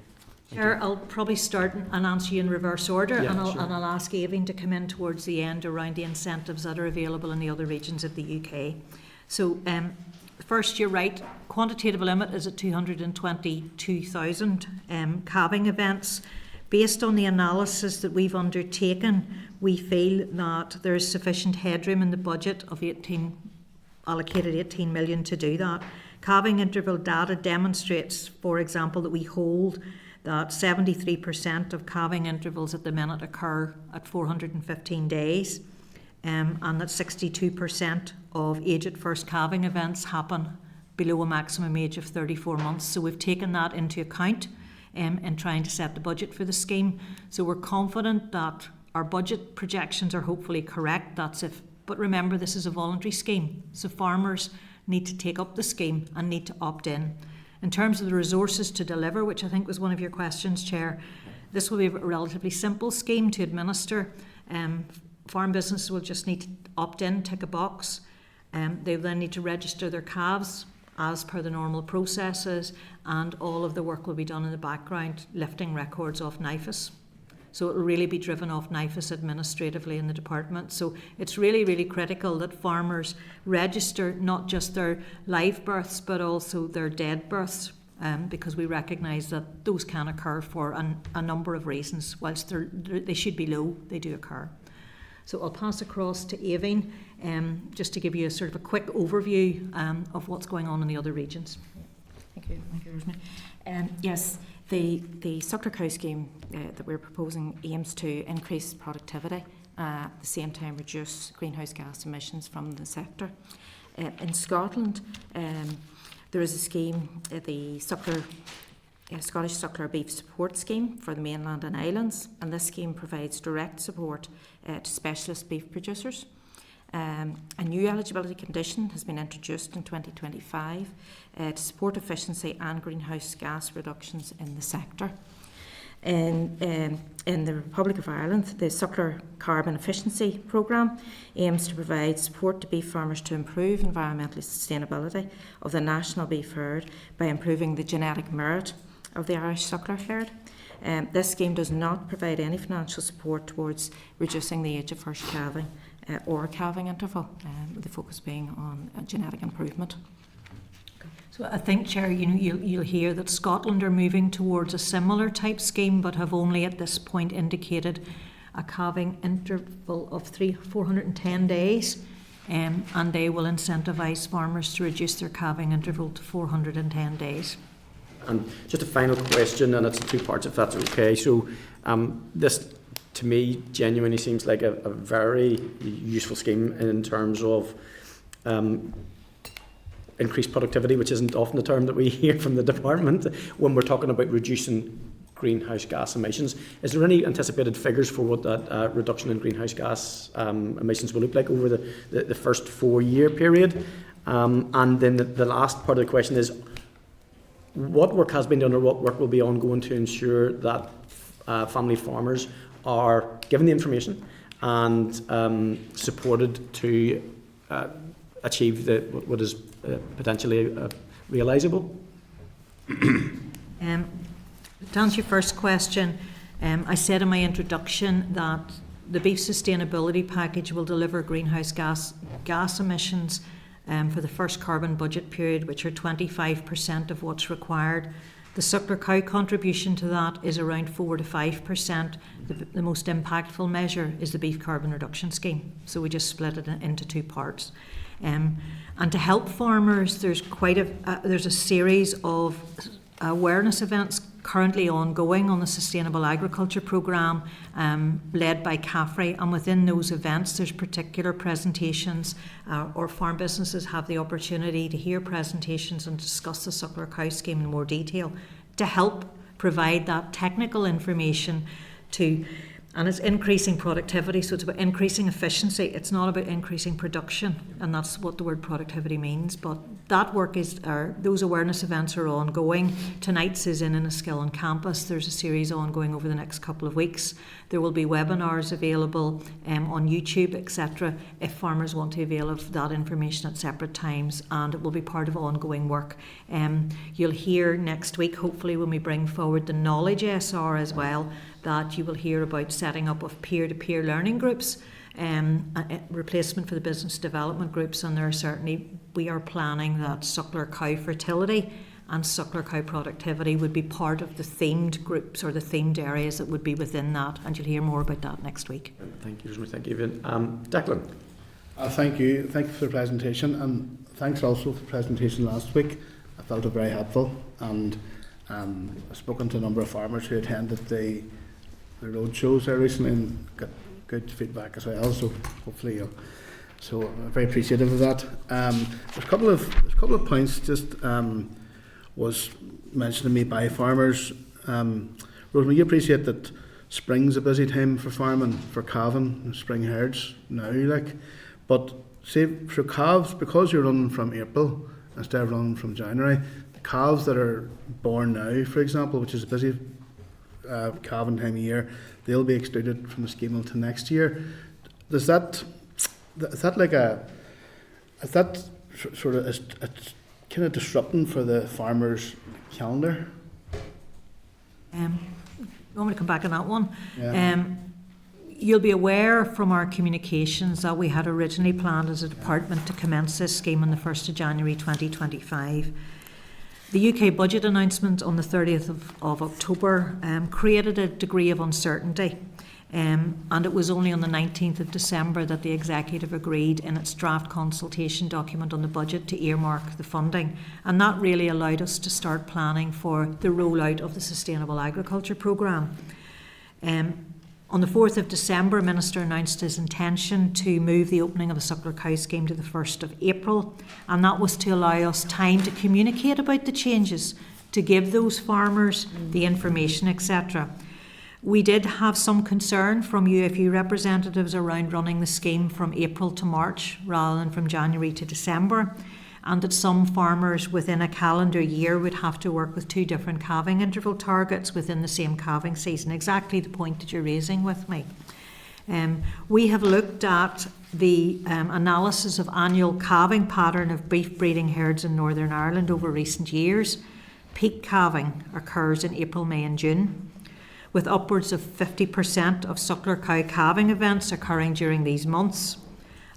G: Chair, I'll probably start and answer you in reverse order,
A: Yeah,
G: and
A: sure.
G: I'll ask Aoibhinn to come in towards the end around the incentives that are available in the other regions of the UK. So first, you're right, quantitative limit is at 222,000 calving events. Based on the analysis that we've undertaken, we feel that there is sufficient headroom in the budget of allocated 18 million to do that. Calving interval data demonstrates, for example, that we hold that 73% of calving intervals at the minute occur at 415 days, and that 62% of age at first calving events happen below a maximum age of 34 months. So we've taken that into account in trying to set the budget for the scheme. So we're confident that our budget projections are hopefully correct. But remember, this is a voluntary scheme, so farmers need to take up the scheme and need to opt in. In terms of the resources to deliver, which I think was one of your questions, Chair, this will be a relatively simple scheme to administer. Farm businesses will just need to opt in, tick a box. They then need to register their calves as per the normal processes, and all of the work will be done in the background, lifting records off NIFES. So it will really be driven off NIFES administratively in the department. So it's really, really critical that farmers register not just their live births but also their dead births, because we recognise that those can occur for a number of reasons. Whilst they should be low, they do occur. So I'll pass across to Aoibhinn just to give you a sort of a quick overview of what's going on in the other regions.
H: Thank you, Rosemary. Yes, the suckler cow scheme that we're proposing aims to increase productivity, at the same time reduce greenhouse gas emissions from the sector. In Scotland, there is a scheme, the Scottish Suckler Beef Support Scheme for the mainland and islands, and this scheme provides direct support to specialist beef producers. A new eligibility condition has been introduced in 2025 to support efficiency and greenhouse gas reductions in the sector. In the Republic of Ireland, the Suckler Carbon Efficiency Programme aims to provide support to beef farmers to improve environmental sustainability of the national beef herd by improving the genetic merit of the Irish suckler herd. This scheme does not provide any financial support towards reducing the age of first calving or calving interval, with the focus being on genetic improvement.
G: So I think, Chair, you'll hear that Scotland are moving towards a similar type scheme, but have only at this point indicated a calving interval of 410 days, and they will incentivise farmers to reduce their calving interval to 410 days.
A: And just a final question, and it's two parts if that's okay. So this, to me, genuinely seems like a very useful scheme in terms of increased productivity, which isn't often the term that we hear from the department when we're talking about reducing greenhouse gas emissions. Is there any anticipated figures for what that reduction in greenhouse gas emissions will look like over the first 4-year period? And then the last part of the question is, what work has been done or what work will be ongoing to ensure that family farmers are given the information and supported to achieve what is potentially realisable?
G: To answer your first question, I said in my introduction that the beef sustainability package will deliver greenhouse gas emissions for the first carbon budget period, which are 25% of what's required. The suckler cow contribution to that is around 4 to 5%. The most impactful measure is the beef carbon reduction scheme. So we just split it into two parts. And to help farmers, there's a series of awareness events currently ongoing on the Sustainable Agriculture Programme, led by CAFRE, and within those events there's particular presentations, or farm businesses have the opportunity to hear presentations and discuss the suckler cow scheme in more detail to help provide that technical information and it's increasing productivity, so it's about increasing efficiency. It's not about increasing production, and that's what the word productivity means. But that work those awareness events are ongoing. Tonight's is in Enniskillen on campus. There's a series ongoing over the next couple of weeks. There will be webinars available on YouTube, etc., if farmers want to avail of that information at separate times, and it will be part of ongoing work. You'll hear next week, hopefully, when we bring forward the Knowledge SR as well, that you will hear about setting up of peer-to-peer learning groups, a replacement for the business development groups, and we are planning that suckler cow fertility and suckler cow productivity would be part of the themed groups or the themed areas that would be within that, and you'll hear more about that next week.
A: Thank you, Rosemary. Thank you, Aoibhinn. Declan.
D: Thank you for the presentation, and thanks also for the presentation last week. I felt it very helpful, and I've spoken to a number of farmers who attended the road shows there recently and got good feedback as well. So hopefully, so I'm very appreciative of that. There's a couple of points just was mentioned to me by farmers. Rosemary, you appreciate that spring's a busy time for farming, for calving, spring herds now, but say for calves, because you're running from April instead of running from January, the calves that are born now, for example, which is a busy calving time of year, they'll be excluded from the scheme until next year. Is that sort of a kind of disrupting for the farmers' calendar?
G: You want me to come back on that one?
D: Yeah.
G: You'll be aware from our communications that we had originally planned as a department to commence this scheme on the 1st of January 2025. The UK budget announcement on the 30th of October created a degree of uncertainty, and it was only on the 19th of December that the Executive agreed in its draft consultation document on the budget to earmark the funding, and that really allowed us to start planning for the rollout of the Sustainable Agriculture Programme. On the 4th of December, Minister announced his intention to move the opening of the Suckler Cow Scheme to the 1st of April, and that was to allow us time to communicate about the changes, to give those farmers the information, etc. We did have some concern from UFU representatives around running the scheme from April to March rather than from January to December, and that some farmers within a calendar year would have to work with two different calving interval targets within the same calving season, exactly the point that you're raising with me. We have looked at the analysis of annual calving pattern of beef breeding herds in Northern Ireland over recent years. Peak calving occurs in April, May and June, with upwards of 50% of suckler cow calving events occurring during these months.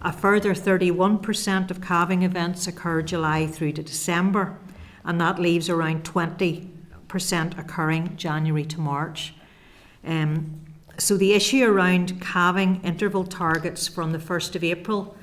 G: A further 31% of calving events occur July through to December, and that leaves around 20% occurring January to March. So the issue around calving interval targets from the 1st of April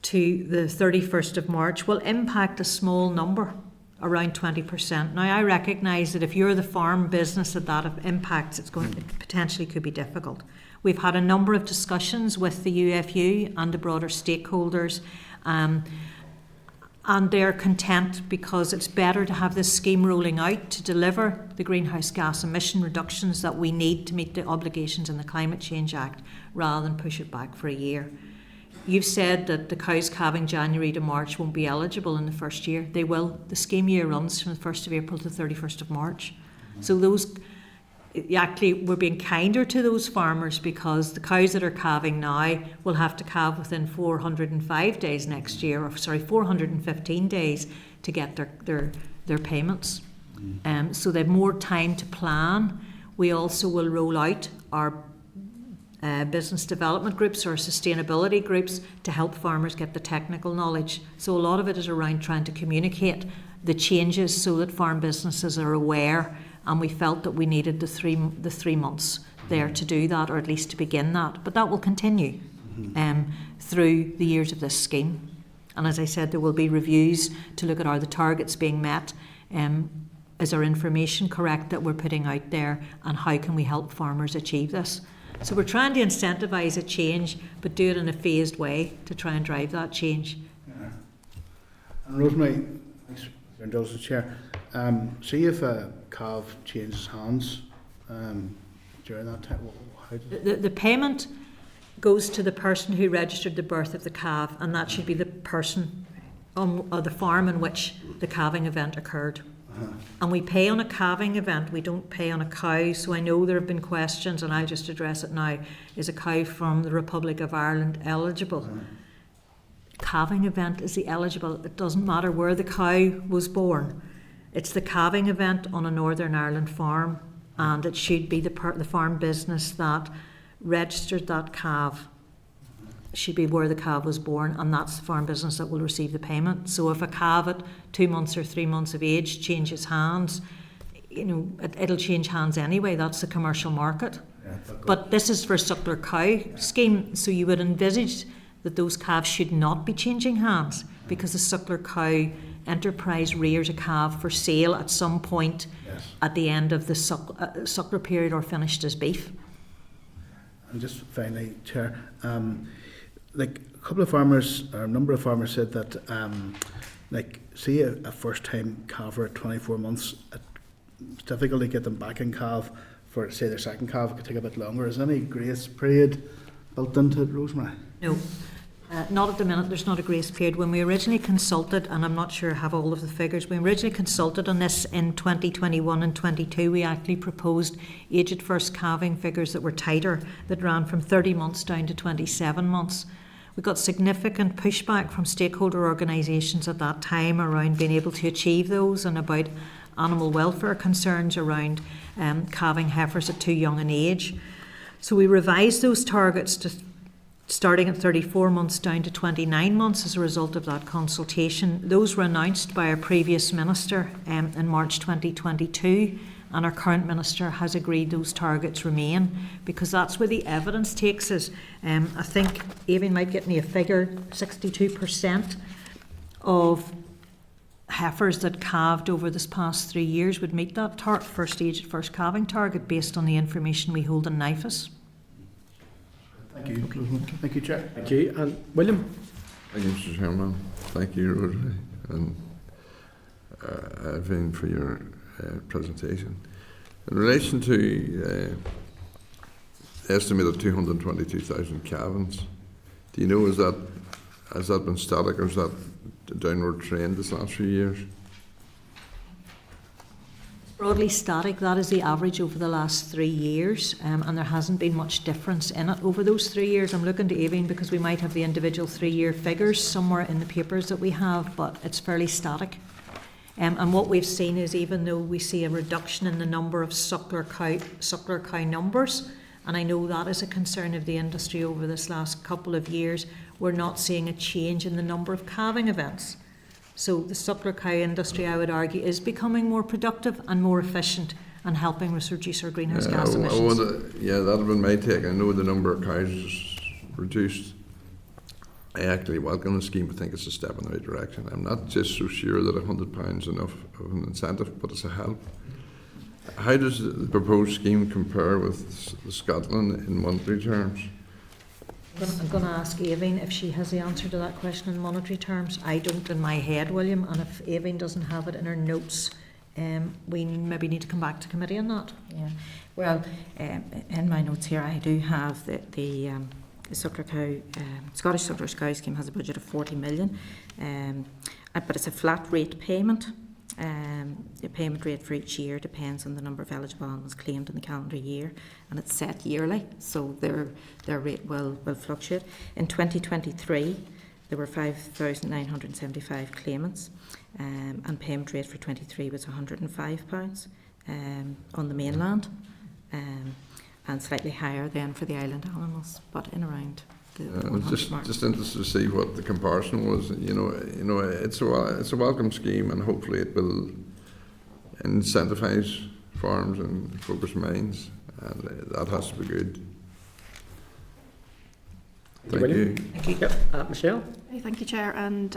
G: to the 31st of March will impact a small number, around 20%. Now, I recognise that if you're the farm business that impacts, it potentially could be difficult. We've had a number of discussions with the UFU and the broader stakeholders, and they're content because it's better to have this scheme rolling out to deliver the greenhouse gas emission reductions that we need to meet the obligations in the Climate Change Act rather than push it back for a year. You've said that the cows calving January to March won't be eligible in the first year. They will. The scheme year runs from the 1st of April to the 31st of March. So those, actually, we're being kinder to those farmers because the cows that are calving now will have to calve within 405 days next year, 415 days to get their payments. So they have more time to plan. We also will roll out our business development groups or sustainability groups to help farmers get the technical knowledge. So a lot of it is around trying to communicate the changes so that farm businesses are aware, and we felt that we needed the three months there to do that, or at least to begin that. But that will continue through the years of this scheme. And as I said, there will be reviews to look at are the targets being met, is our information correct that we're putting out there, and how can we help farmers achieve this. So we're trying to incentivise a change, but do it in a phased way to try and drive that change.
D: Yeah. And Rosemary, thanks for your indulgence, Chair. See if a calf changes hands during that time. How
G: The payment goes to the person who registered the birth of the calf, and that should be the person or the farm in which the calving event occurred. And we pay on a calving event, we don't pay on a cow. So I know there have been questions, and I'll just address it now. Is a cow from the Republic of Ireland eligible? Calving event is the eligible. It doesn't matter where the cow was born. It's the calving event on a Northern Ireland farm, and it should be the farm business that registered that calf should be where the calf was born, and that's the farm business that will receive the payment. So if a calf at 2 months or 3 months of age changes hands, it'll change hands anyway. That's the commercial market. Yeah, but this is for a suckler cow scheme, so you would envisage that those calves should not be changing hands, because the suckler cow enterprise rears a calf for sale at some point at the end of the suckler period or finished as beef.
D: And just finally, Chair, like a couple of farmers, or a number of farmers said that, say a first-time calver at 24 months, it's difficult to get them back in calf for, say, their second calf. It could take a bit longer. Is there any grace period built into it, Rosemary?
G: No. Not at the minute, there's not a grace period. When we originally consulted, and I'm not sure I have all of the figures, we originally consulted on this in 2021 and 22, we actually proposed age at first calving figures that were tighter, that ran from 30 months down to 27 months. We got significant pushback from stakeholder organisations at that time around being able to achieve those, and about animal welfare concerns around calving heifers at too young an age. So we revised those targets to starting at 34 months down to 29 months as a result of that consultation. Those were announced by our previous minister in March 2022, and our current minister has agreed those targets remain, because that's where the evidence takes us. I think Aoibhinn might get me a figure, 62% of heifers that calved over this past 3 years would meet that first age at first calving target based on the information we hold in NIFAS.
D: Thank you. Thank you, Chair.
A: Thank you. And William?
I: Thank you, Mr. Chairman. Thank you, Rosemary, and Evan, for your presentation. In relation to estimated 222,000 calvings, do you know, has that been static, or is that a downward trend this last few years?
G: Broadly static, that is the average over the last 3 years, and there hasn't been much difference in it over those 3 years. I'm looking to Aoibhinn because we might have the individual 3-year figures somewhere in the papers that we have, but it's fairly static. And what we've seen is, even though we see a reduction in the number of suckler cow numbers, and I know that is a concern of the industry over this last couple of years, we're not seeing a change in the number of calving events. So the suckler cow industry, I would argue, is becoming more productive and more efficient and helping us reduce our greenhouse gas emissions.
I: Yeah, that would have been my take. I know the number of cows is reduced. I actually welcome the scheme. I think it's a step in the right direction. I'm not just so sure that £100 is enough of an incentive, but it's a help. How does the proposed scheme compare with Scotland in monetary terms?
G: I'm going to ask Aoibhinn if she has the answer to that question in monetary terms. I don't in my head, William, and if Aoibhinn doesn't have it in her notes, we maybe need to come back to committee on that.
H: Yeah. Well, in my notes here, I do have the suckler cow, Scottish Suckler Cow Scheme has a budget of 40 million, but it's a flat rate payment. The payment rate for each year depends on the number of eligible animals claimed in the calendar year, and it's set yearly, so their rate will fluctuate. In 2023, there were 5,975 claimants, and payment rate for 23 was £105 on the mainland, and slightly higher then for the island animals, but in around the 100 mark.
I: Just interested to see what the comparison was. You know, it's a welcome scheme, and hopefully it will incentivise farms and focus mines, and that has to be good. Thank you.
A: Thank you. Yep. Michelle?
J: Thank you, Chair, and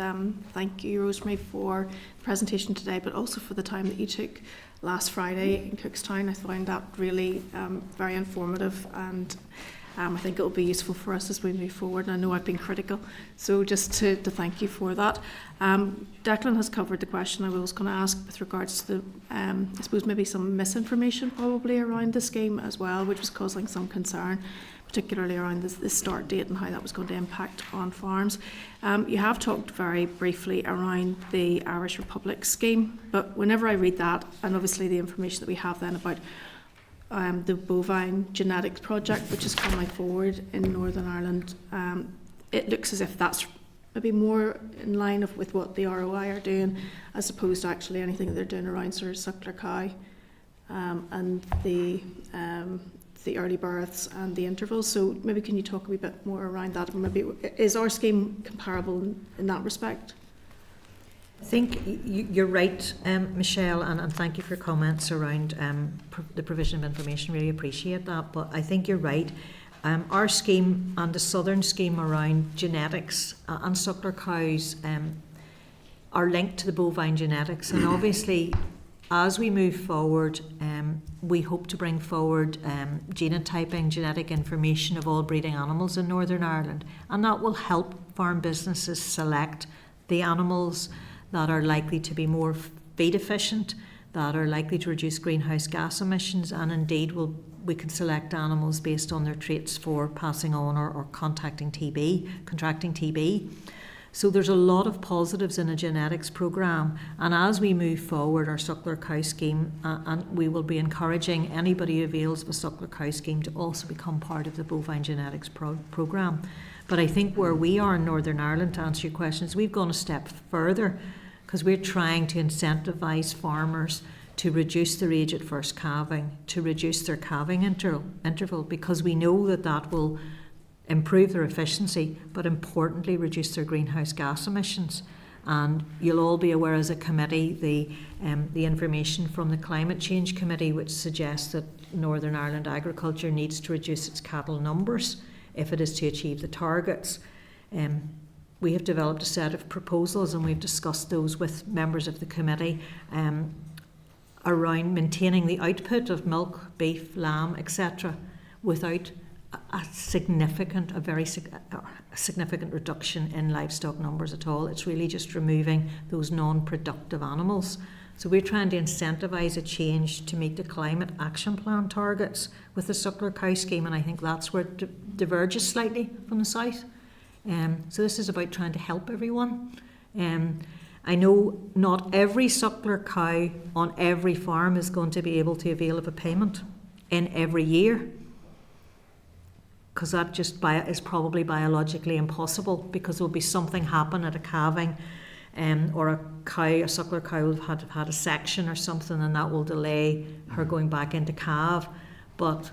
J: thank you, Rosemary, for the presentation today, but also for the time that you took last Friday in Cookstown. I found that really very informative, and I think it will be useful for us as we move forward. And I know I've been critical, so just to thank you for that. Declan has covered the question I was going to ask with regards to the, I suppose maybe some misinformation probably around the scheme as well, which was causing some concern, particularly around the start date and how that was going to impact on farms. You have talked very briefly around the Irish Republic scheme, but whenever I read that, and obviously the information that we have then about the bovine genetics project, which is coming forward in Northern Ireland, it looks as if that's maybe more in line with what the ROI are doing, as opposed to actually anything that they're doing around sort of suckler cow and the early births and the intervals. So maybe can you talk a wee bit more around that? Maybe is our scheme comparable in that respect?
G: I think you're right, Michelle, and thank you for your comments around the provision of information. Really appreciate that. But I think you're right. Our scheme and the southern scheme around genetics and suckler cows are linked to the bovine genetics, and obviously, as we move forward, we hope to bring forward genotyping, genetic information of all breeding animals in Northern Ireland, and that will help farm businesses select the animals that are likely to be more feed efficient, that are likely to reduce greenhouse gas emissions, and indeed will we can select animals based on their traits for passing on or contracting TB. So there's a lot of positives in a genetics programme, and as we move forward our suckler cow scheme, and we will be encouraging anybody who avails of a suckler cow scheme to also become part of the bovine genetics programme. But I think where we are in Northern Ireland, to answer your questions, we've gone a step further because we're trying to incentivise farmers to reduce their age at first calving, to reduce their calving interval, because we know that that will improve their efficiency, but importantly reduce their greenhouse gas emissions. And you'll all be aware as a committee the information from the Climate Change Committee, which suggests that Northern Ireland agriculture needs to reduce its cattle numbers if it is to achieve the targets. We have developed a set of proposals, and we've discussed those with members of the committee around maintaining the output of milk, beef, lamb, etc., without a significant reduction in livestock numbers at all. It's really just removing those non-productive animals. So we're trying to incentivise a change to meet the Climate Action Plan targets with the suckler cow scheme, and I think that's where it diverges slightly from the south. So this is about trying to help everyone. I know not every suckler cow on every farm is going to be able to avail of a payment in every year, because that just is probably biologically impossible, because there will be something happen at a calving, or a suckler cow will have had a section or something, and that will delay her going back into calve. But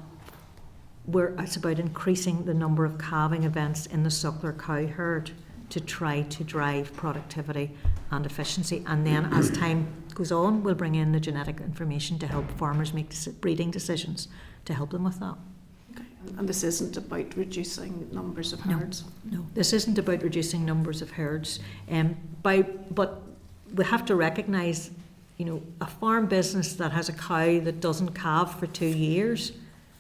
G: it's about increasing the number of calving events in the suckler cow herd to try to drive productivity and efficiency. And then as time goes on, we'll bring in the genetic information to help farmers make breeding decisions to help them with that.
J: And this isn't about reducing numbers of herds?
G: No, this isn't about reducing numbers of herds. But we have to recognise, a farm business that has a cow that doesn't calve for 2 years,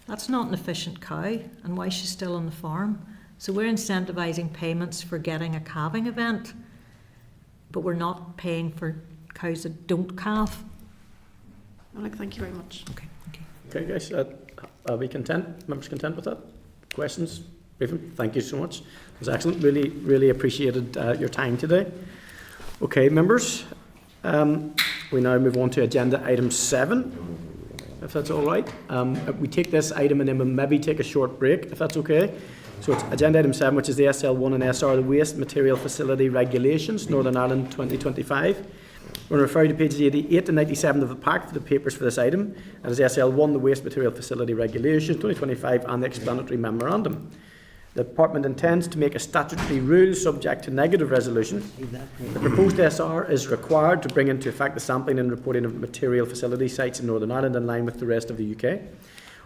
G: that's not an efficient cow, and why she's still on the farm. So we're incentivising payments for getting a calving event, but we're not paying for cows that don't calve.
J: Thank you very much.
G: Okay, thank you.
A: Okay, guys, are we content? Members content with that? Questions? Briefing? Thank you so much. It was excellent. Really, really appreciated your time today. Okay, members, we now move on to agenda item 7, if that's all right. We take this item and then we'll maybe take a short break, if that's okay. So it's agenda item 7, which is the SL1 and SR, the Waste Material Facility Regulations, Northern Ireland 2025. We're referring to pages 88 to 97 of the pack for the papers for this item. That is SL1, the Waste Material Facility Regulations 2025, and the explanatory memorandum. The Department intends to make a statutory rule subject to negative resolution. The proposed SR is required to bring into effect the sampling and reporting of material facility sites in Northern Ireland in line with the rest of the UK.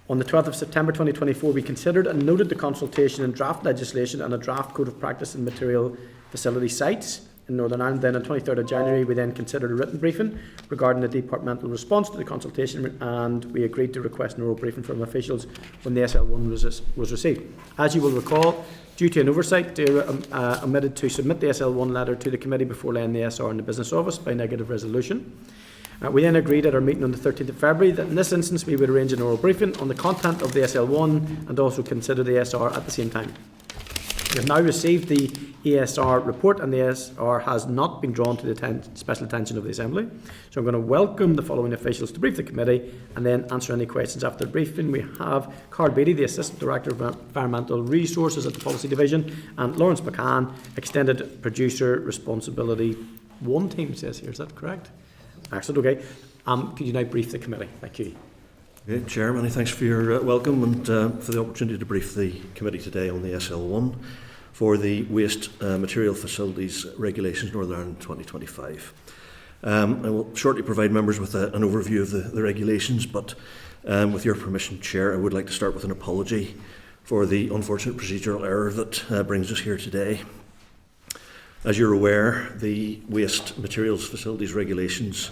A: On the 12th of September 2024, we considered and noted the consultation and draft legislation and a draft code of practice in material facility sites in Northern Ireland. Then on 23rd of January, we then considered a written briefing regarding the departmental response to the consultation, and we agreed to request an oral briefing from officials when the SL1 was received. As you will recall, due to an oversight, DAERA omitted to submit the SL1 letter to the committee before laying the SR in the business office by negative resolution. We then agreed at our meeting on the 13th of February that in this instance we would arrange an oral briefing on the content of the SL1 and also consider the SR at the same time. We have now received the ESR report, and the ESR has not been drawn to the special attention of the Assembly. So I'm going to welcome the following officials to brief the committee and then answer any questions after the briefing. We have Carl Beattie, the Assistant Director of Environmental Resources at the Policy Division, and Lawrence McCann, Extended Producer Responsibility 1 team, says here. Is that correct? Excellent, okay. Could you now brief the committee? Thank you.
K: Okay, Chair, many thanks for your welcome and for the opportunity to brief the committee today on the SL1 for the Waste Material Facilities Regulations Northern Ireland 2025. I will shortly provide members with an overview of the regulations, but with your permission, Chair, I would like to start with an apology for the unfortunate procedural error that brings us here today. As you're aware, the Waste Materials Facilities Regulations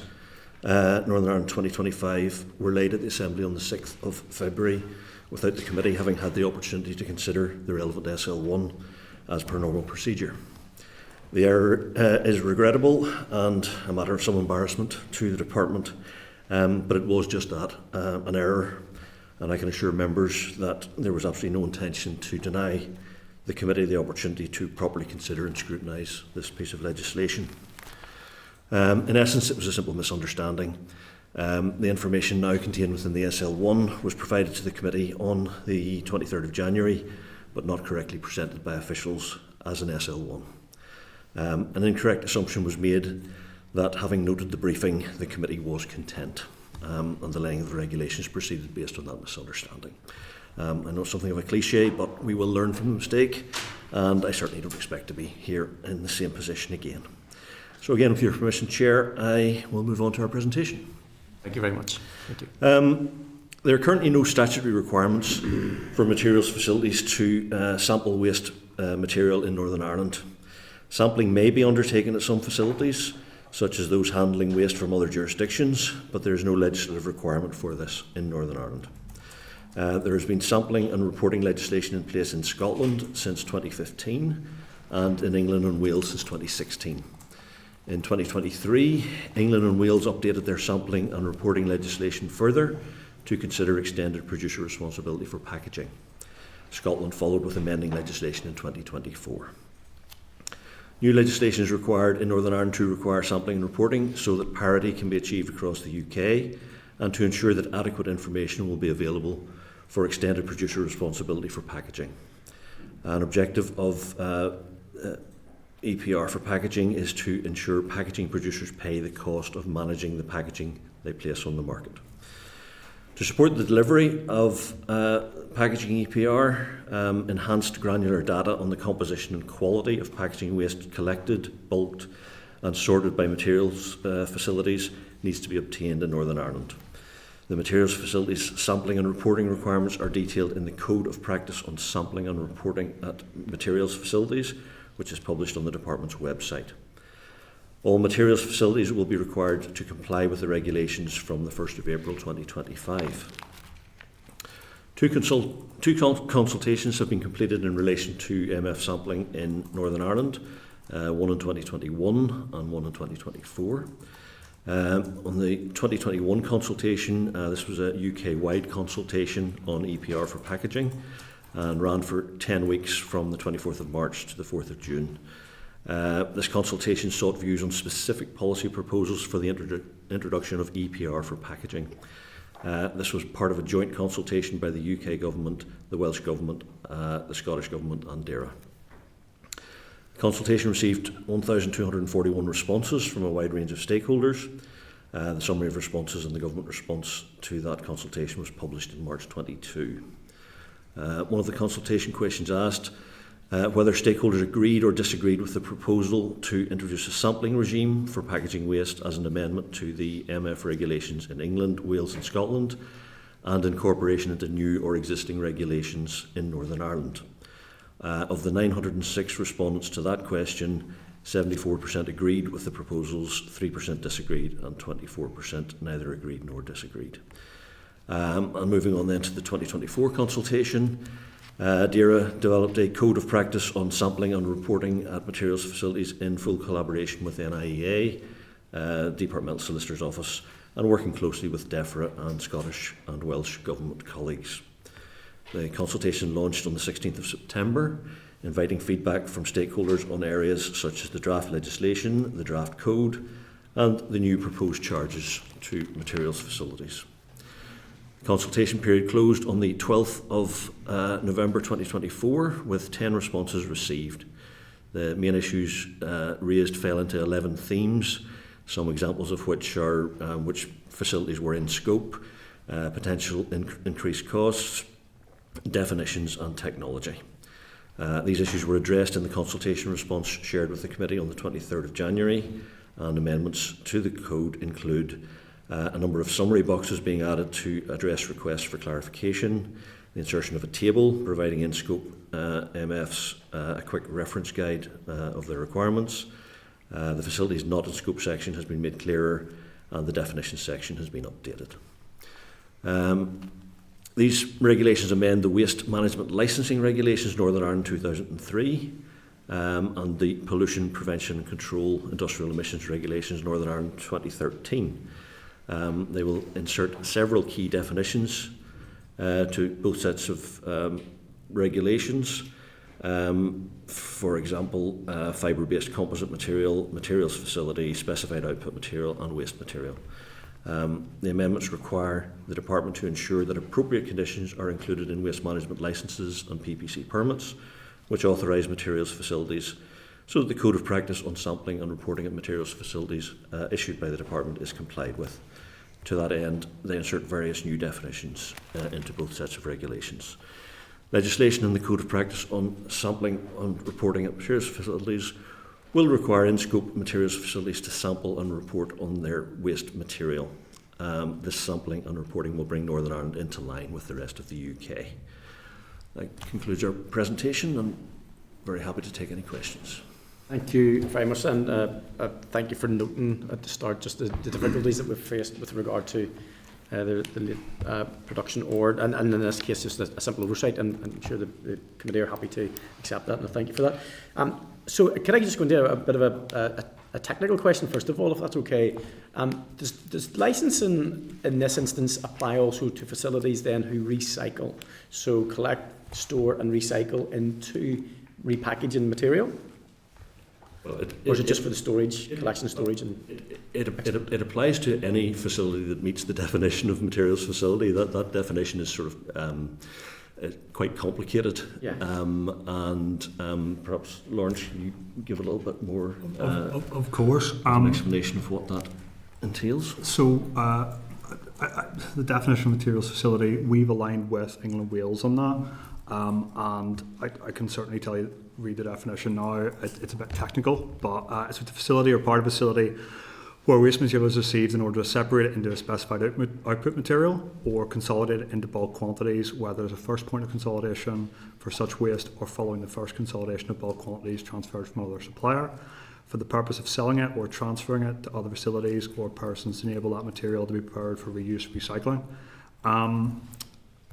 K: Northern Ireland 2025 were laid at the Assembly on the 6th of February without the committee having had the opportunity to consider the relevant SL1 as per normal procedure. The error is regrettable and a matter of some embarrassment to the department, but it was just that, an error. and I can assure members that there was absolutely no intention to deny the committee the opportunity to properly consider and scrutinise this piece of legislation. In essence, it was a simple misunderstanding. The information now contained within the SL1 was provided to the committee on the 23rd of January, but not correctly presented by officials as an SL1. An incorrect assumption was made that, having noted the briefing, the committee was content, and the laying of the regulations proceeded based on that misunderstanding. I know it's something of a cliche, but we will learn from the mistake, and I certainly don't expect to be here in the same position again. So again, with your permission, Chair, I will move on to our presentation.
A: Thank you very much. Thank you.
K: There are currently no statutory requirements for materials facilities to sample waste material in Northern Ireland. Sampling may be undertaken at some facilities, such as those handling waste from other jurisdictions, but there is no legislative requirement for this in Northern Ireland. There has been sampling and reporting legislation in place in Scotland since 2015 and in England and Wales since 2016. In 2023, England and Wales updated their sampling and reporting legislation further to consider extended producer responsibility for packaging. Scotland followed with amending legislation in 2024. New legislation is required in Northern Ireland to require sampling and reporting so that parity can be achieved across the UK and to ensure that adequate information will be available for extended producer responsibility for packaging. An objective of EPR for packaging is to ensure packaging producers pay the cost of managing the packaging they place on the market. To support the delivery of packaging EPR, enhanced granular data on the composition and quality of packaging waste collected, bulked and sorted by materials facilities needs to be obtained in Northern Ireland. The materials facilities sampling and reporting requirements are detailed in the Code of Practice on Sampling and Reporting at Materials Facilities, which is published on the Department's website. All materials facilities will be required to comply with the regulations from the 1st of April 2025. Two consultations have been completed in relation to MF sampling in Northern Ireland, one in 2021 and one in 2024. On the 2021 consultation, this was a UK-wide consultation on EPR for packaging and ran for 10 weeks from the 24th of March to the 4th of June. This consultation sought views on specific policy proposals for the introduction of EPR for packaging. This was part of a joint consultation by the UK Government, the Welsh Government, the Scottish Government and DAERA. The consultation received 1,241 responses from a wide range of stakeholders. The summary of responses and the government response to that consultation was published in March 22. One of the consultation questions asked whether stakeholders agreed or disagreed with the proposal to introduce a sampling regime for packaging waste as an amendment to the MF regulations in England, Wales and Scotland, and incorporation into new or existing regulations in Northern Ireland. Of the 906 respondents to that question, 74% agreed with the proposals, 3% disagreed, and 24% neither agreed nor disagreed. And moving on then to the 2024 consultation, DAERA developed a code of practice on sampling and reporting at materials facilities in full collaboration with NIEA, Departmental Solicitor's Office, and working closely with DEFRA and Scottish and Welsh Government colleagues. The consultation launched on the 16th of September, inviting feedback from stakeholders on areas such as the draft legislation, the draft code, and the new proposed charges to materials facilities. The consultation period closed on the 12th of November 2024 with 10 responses received. The main issues raised fell into 11 themes, some examples of which are which facilities were in scope, potential increased costs, definitions and technology. These issues were addressed in the consultation response shared with the committee on the 23rd of January, and amendments to the code include a number of summary boxes being added to address requests for clarification, the insertion of a table providing in scope MFs a quick reference guide of their requirements. The facilities not in scope section has been made clearer, and the definition section has been updated. These regulations amend the Waste Management Licensing Regulations Northern Ireland 2003 and the Pollution Prevention and Control Industrial Emissions Regulations Northern Ireland 2013. They will insert several key definitions to both sets of regulations. For example, fibre-based composite material, materials facility, specified output material and waste material. The amendments require the Department to ensure that appropriate conditions are included in waste management licences and PPC permits, which authorise materials facilities, so that the Code of Practice on Sampling and Reporting at Materials Facilities issued by the Department is complied with. To that end, they insert various new definitions into both sets of regulations. Legislation in the Code of Practice on Sampling and Reporting at Materials Facilities will require in-scope materials facilities to sample and report on their waste material. This sampling and reporting will bring Northern Ireland into line with the rest of the UK. That concludes our presentation. I'm very happy to take any questions.
A: Thank you very much, and thank you for noting at the start just the difficulties that we've faced with regard to the production ore, and in this case just a simple oversight, and I'm sure the committee are happy to accept that, and I thank you for that. So can I just go into a bit of a technical question first of all, if that's okay? Does licensing in this instance apply also to facilities then who recycle, so collect, store and recycle into repackaging material? Well, or is it just for the storage, collection, storage? And
K: it applies to any facility that meets the definition of materials facility. That definition is sort of quite complicated.
A: Yeah.
K: And perhaps, Lawrence, you give a little bit more
L: of course.
K: An explanation of what that entails.
L: So, the definition of materials facility, we've aligned with England and Wales on that. And I can certainly tell you, read the definition now, it's a bit technical, but it's a facility or part of a facility where waste material is received in order to separate it into a specified output material or consolidate it into bulk quantities, whether there's a first point of consolidation for such waste or following the first consolidation of bulk quantities transferred from another supplier, for the purpose of selling it or transferring it to other facilities or persons to enable that material to be prepared for reuse or recycling.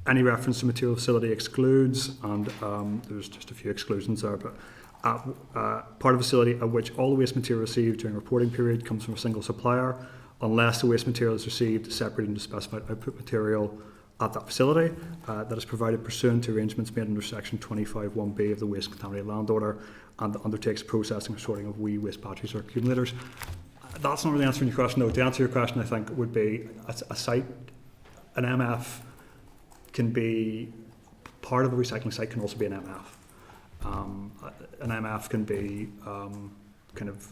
L: Any reference to material facility excludes, and there's just a few exclusions there, but part of a facility at which all the waste material received during a reporting period comes from a single supplier, unless the waste material is received separated into specified output material at that facility that is provided pursuant to arrangements made under section 25(1)(b) of the Waste Contaminated Land Order and undertakes processing or sorting of waste batteries or accumulators. That's not really answering your question, though. To answer your question, I think would be a site, an MF can be part of a recycling site, can also be an MF. An MF can be kind of,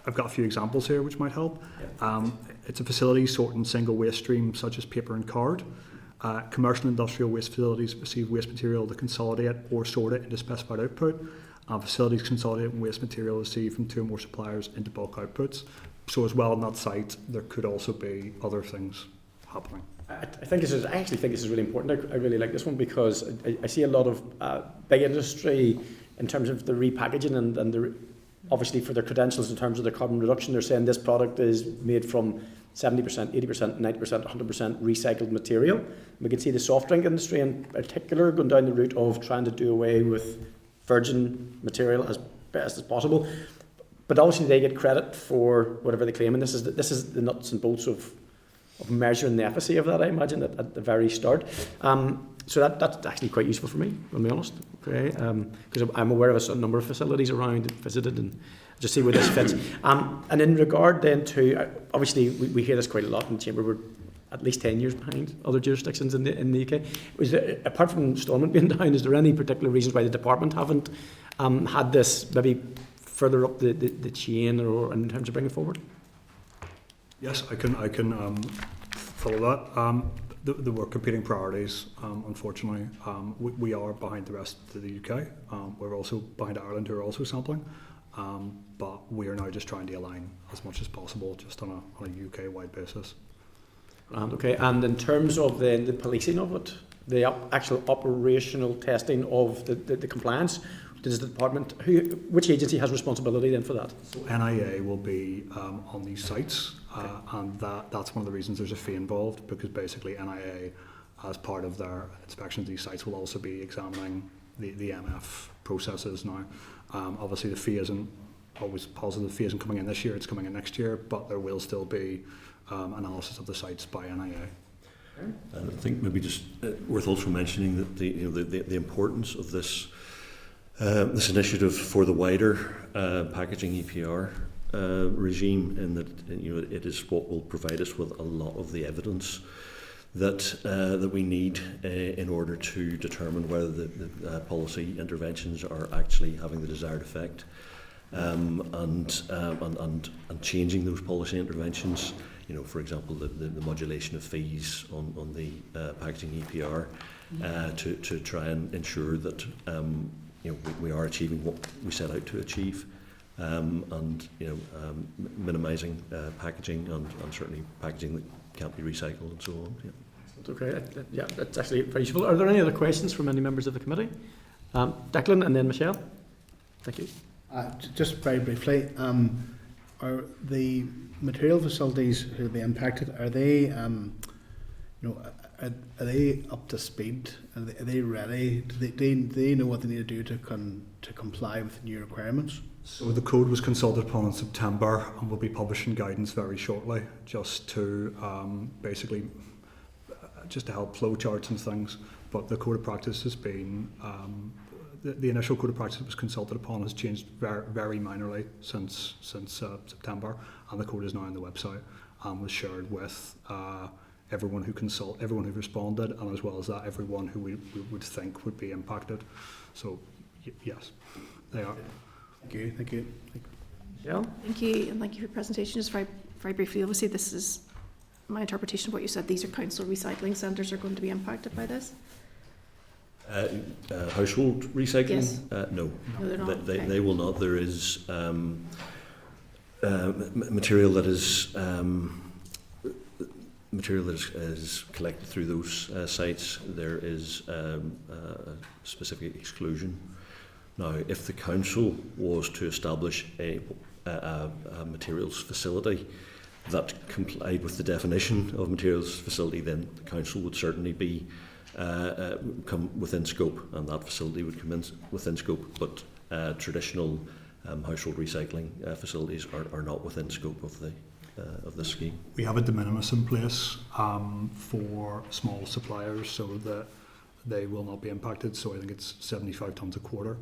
L: I've got a few examples here which might help. It's a facility sorting single waste streams such as paper and card. Commercial and industrial waste facilities receive waste material to consolidate or sort it into specified output. Facilities consolidate waste material received from two or more suppliers into bulk outputs. So as well on that site, there could also be other things happening.
A: I actually think this is really important. I really like this one because I see a lot of big industry in terms of the repackaging and the, obviously for their credentials in terms of their carbon reduction. They're saying this product is made from 70%, 80%, 90%, 100% recycled material. We can see the soft drink industry in particular going down the route of trying to do away with virgin material as best as possible. But obviously they get credit for whatever they claim, and this is the nuts and bolts of measuring the efficacy of that, I imagine, at the very start. So that's actually quite useful for me, I'll be honest. Okay, because I'm aware of a number of facilities around and visited, and just see where this fits. And in regard then to, obviously we hear this quite a lot in the Chamber. We're at least 10 years behind other jurisdictions in the UK. Was there, apart from Stormont being down, is there any particular reasons why the department haven't had this maybe further up the chain or in terms of bringing it forward?
L: Yes, I can follow that. There were competing priorities, unfortunately. We are behind the rest of the UK. We're also behind Ireland, who are also sampling. But we are now just trying to align as much as possible, just on a UK-wide basis.
A: Okay, and in terms of the policing of it, the actual operational testing of the compliance, does the department, which agency has responsibility then for that?
L: So NIA will be on these sites, and that's one of the reasons there's a fee involved, because basically NIA, as part of their inspection of these sites, will also be examining the MF processes now. Obviously the fee isn't always positive, the fee isn't coming in this year, it's coming in next year, but there will still be analysis of the sites by NIA.
K: And I think maybe just worth also mentioning that the importance of this this initiative for the wider packaging EPR regime, in that it is what will provide us with a lot of the evidence that we need in order to determine whether the policy interventions are actually having the desired effect, and changing those policy interventions. For example, the modulation of fees on the packaging EPR to try and ensure that we are achieving what we set out to achieve, and minimising packaging and certainly packaging that can't be recycled and so on. Yeah.
A: Okay, yeah, that's actually very useful. Are there any other questions from any members of the committee? Declan and then Michelle. Thank you.
D: Just very briefly, are the material facilities who will be impacted, are they, are they up to speed? Are they ready? Do they know what they need to do to comply with the new requirements?
L: So the code was consulted upon in September and will be publishing guidance very shortly, just to basically just to help flow charts and things. But the code of practice has been the initial code of practice that was consulted upon has changed very minorly since September, and the code is now on the website and was shared with everyone who responded, and as well as that, everyone who we would think would be impacted. So yes, they are.
D: Thank you. Thank you.
A: Yeah.
J: Thank you, and thank you for your presentation. Just very briefly, obviously this is my interpretation of what you said. These are council recycling centres are going to be impacted by this?
K: Household recycling?
J: Yes.
K: No,
J: they're not.
K: They will not. There is material that is collected through those sites. There is a specific exclusion. Now, if the council was to establish a materials facility that complied with the definition of materials facility, then the council would certainly be come within scope, and that facility would come in within scope. But traditional household recycling facilities are not within scope of this scheme.
L: We have a de minimis in place for small suppliers, so that they will not be impacted. So I think it's 75 tonnes a quarter.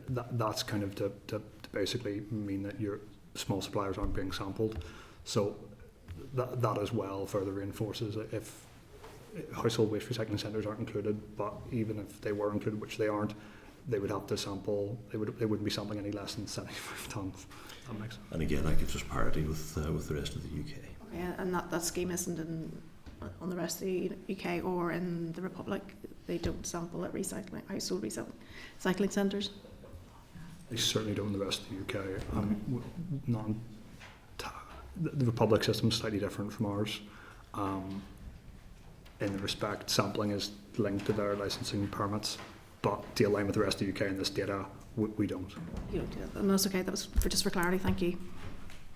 L: That's kind of to basically mean that your small suppliers aren't being sampled. So that as well further reinforces it. If household waste recycling centres aren't included, but even if they were included, which they aren't, they would have to sample. They wouldn't be sampling any less than 75 tonnes. That makes sense.
K: And again, that gives us parity with the rest of the UK.
J: Okay, and that scheme isn't on the rest of the UK or in the Republic. They don't sample at household recycling centres.
L: They certainly don't in the rest of the UK. The Republic system is slightly different from ours. In the respect, sampling is linked to their licensing permits, but to align with the rest of the UK in this data, we don't.
J: You don't do that, and that's okay. That was just for clarity. Thank you.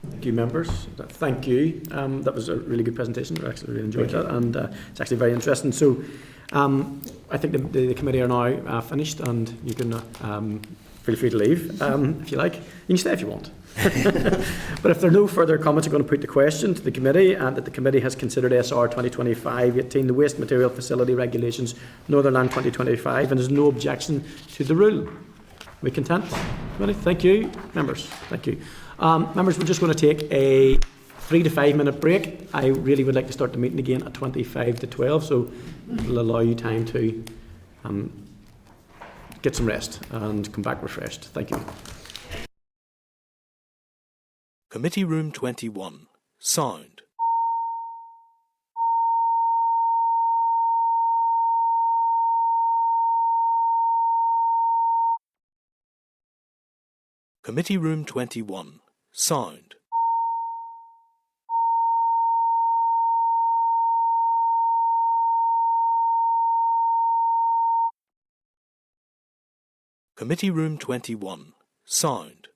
A: Thank you, members. Thank you. That was a really good presentation. I actually really enjoyed that, and it's actually very interesting. So, I think the committee are now finished, and you can feel free to leave if you like. You can stay if you want. But if there are no further comments, I'm going to put the question to the committee, and that the committee has considered SR 2025-18, the Waste Material Facility Regulations, Northern Ireland 2025, and there's no objection to the rule. Are we content, committee? Thank you, members. Thank you. Members, we're just going to take a 3 to 5 minute break. I really would like to start the meeting again at 25 to 12, so it'll allow you time to get some rest and come back refreshed. Thank you.
M: Committee Room 21. Sound. Committee Room 21. Sound. Committee Room 21. Sound.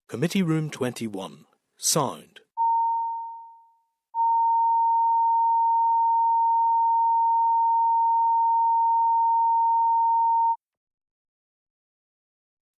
M: Committee Room 21. Sound.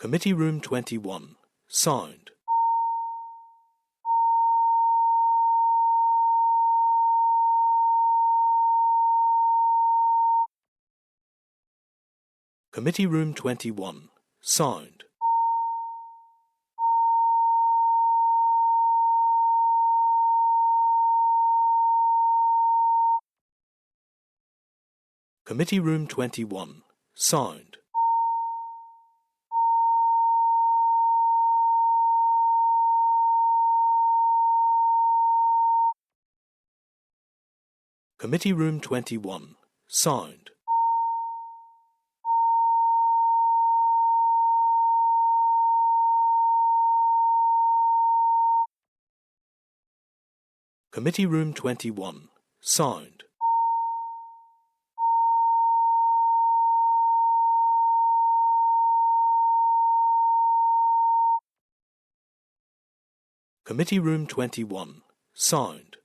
M: Committee Room 21. Sound. Committee Room 21. Sound. Committee Room 21. Sound. Committee Room 21. Sound. Committee Room 21. Sound. Committee Room 21. Sound.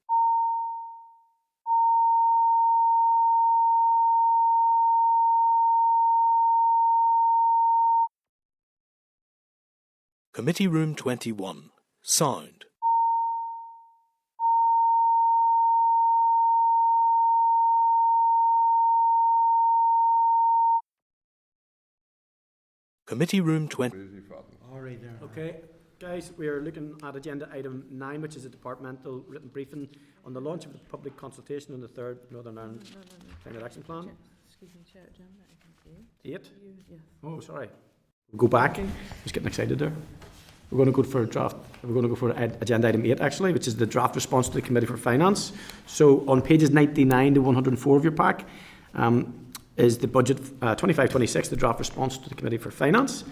M: Committee Room 21. Sound. Committee Room 20.
C: All right there.
A: Okay, guys, we are looking at agenda item 9, which is a departmental written briefing on the launch of the public consultation on the third Northern Ireland Climate Action Plan.
N: Excuse me, Chair, agenda item
A: 8?
N: Yes.
A: Oh, sorry. We'll go back. Just getting excited there. We're going to go for a draft. We're going to go for agenda item 8, actually, which is the draft response to the Committee for Finance. So on pages 99 to 104 of your pack is the budget 25-26, the draft response to the Committee for Finance.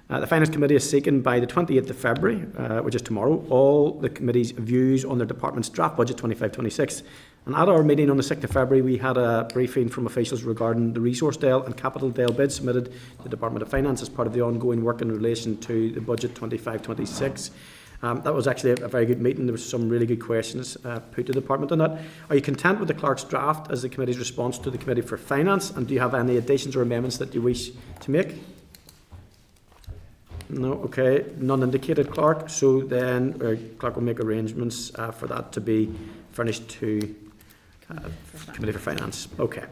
A: The Finance Committee is seeking by the 28th of February, which is tomorrow, all the committee's views on their department's draft budget 25-26. And at our meeting on the 6th of February, we had a briefing from officials regarding the Resource Dale and Capital Dale bids submitted to the Department of Finance as part of the ongoing work in relation to the budget 25-26. That was actually a very good meeting. There were some really good questions put to the department on that. Are you content with the clerk's draft as the committee's response to the Committee for Finance? And do you have any additions or amendments that you wish to make? No, okay, none indicated, clerk. So then, clerk will make arrangements for that to be furnished to Committee for Finance. Okay.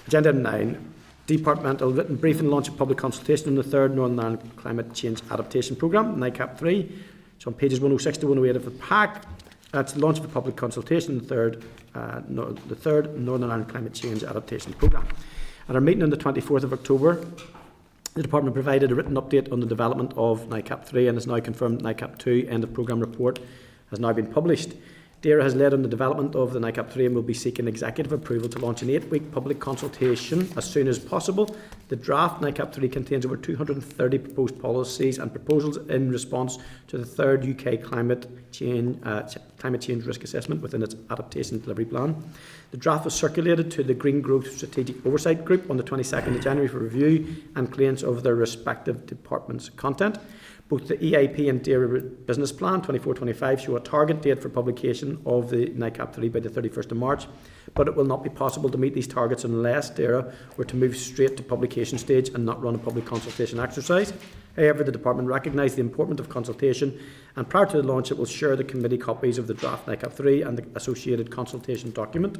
A: Agenda item 9, departmental written briefing, launch of public consultation on the third Northern Ireland Climate Change Adaptation Programme, NICAP 3. So on pages 106 to 108 of the pack, that's the launch of a public consultation on the third Northern Ireland Climate Change Adaptation Programme. At our meeting on the 24th of October, the Department provided a written update on the development of NICAP 3 and has now confirmed NICAP 2 end of programme report has now been published. DAERA has led on the development of the NICAP 3 and will be seeking executive approval to launch an 8-week public consultation as soon as possible. The draft NICAP 3 contains over 230 proposed policies and proposals in response to the third UK climate change risk assessment within its adaptation delivery plan. The draft was circulated to the Green Growth Strategic Oversight Group on the 22nd of January for review and clearance of their respective departments' content. Both the EIP and DAERA Business Plan 24-25 show a target date for publication of the NICAP 3 by the 31st of March, but it will not be possible to meet these targets unless DAERA were to move straight to publication stage and not run a public consultation exercise. However, the Department recognised the importance of consultation, and prior to the launch it will share the committee copies of the draft NICAP 3 and the associated consultation document.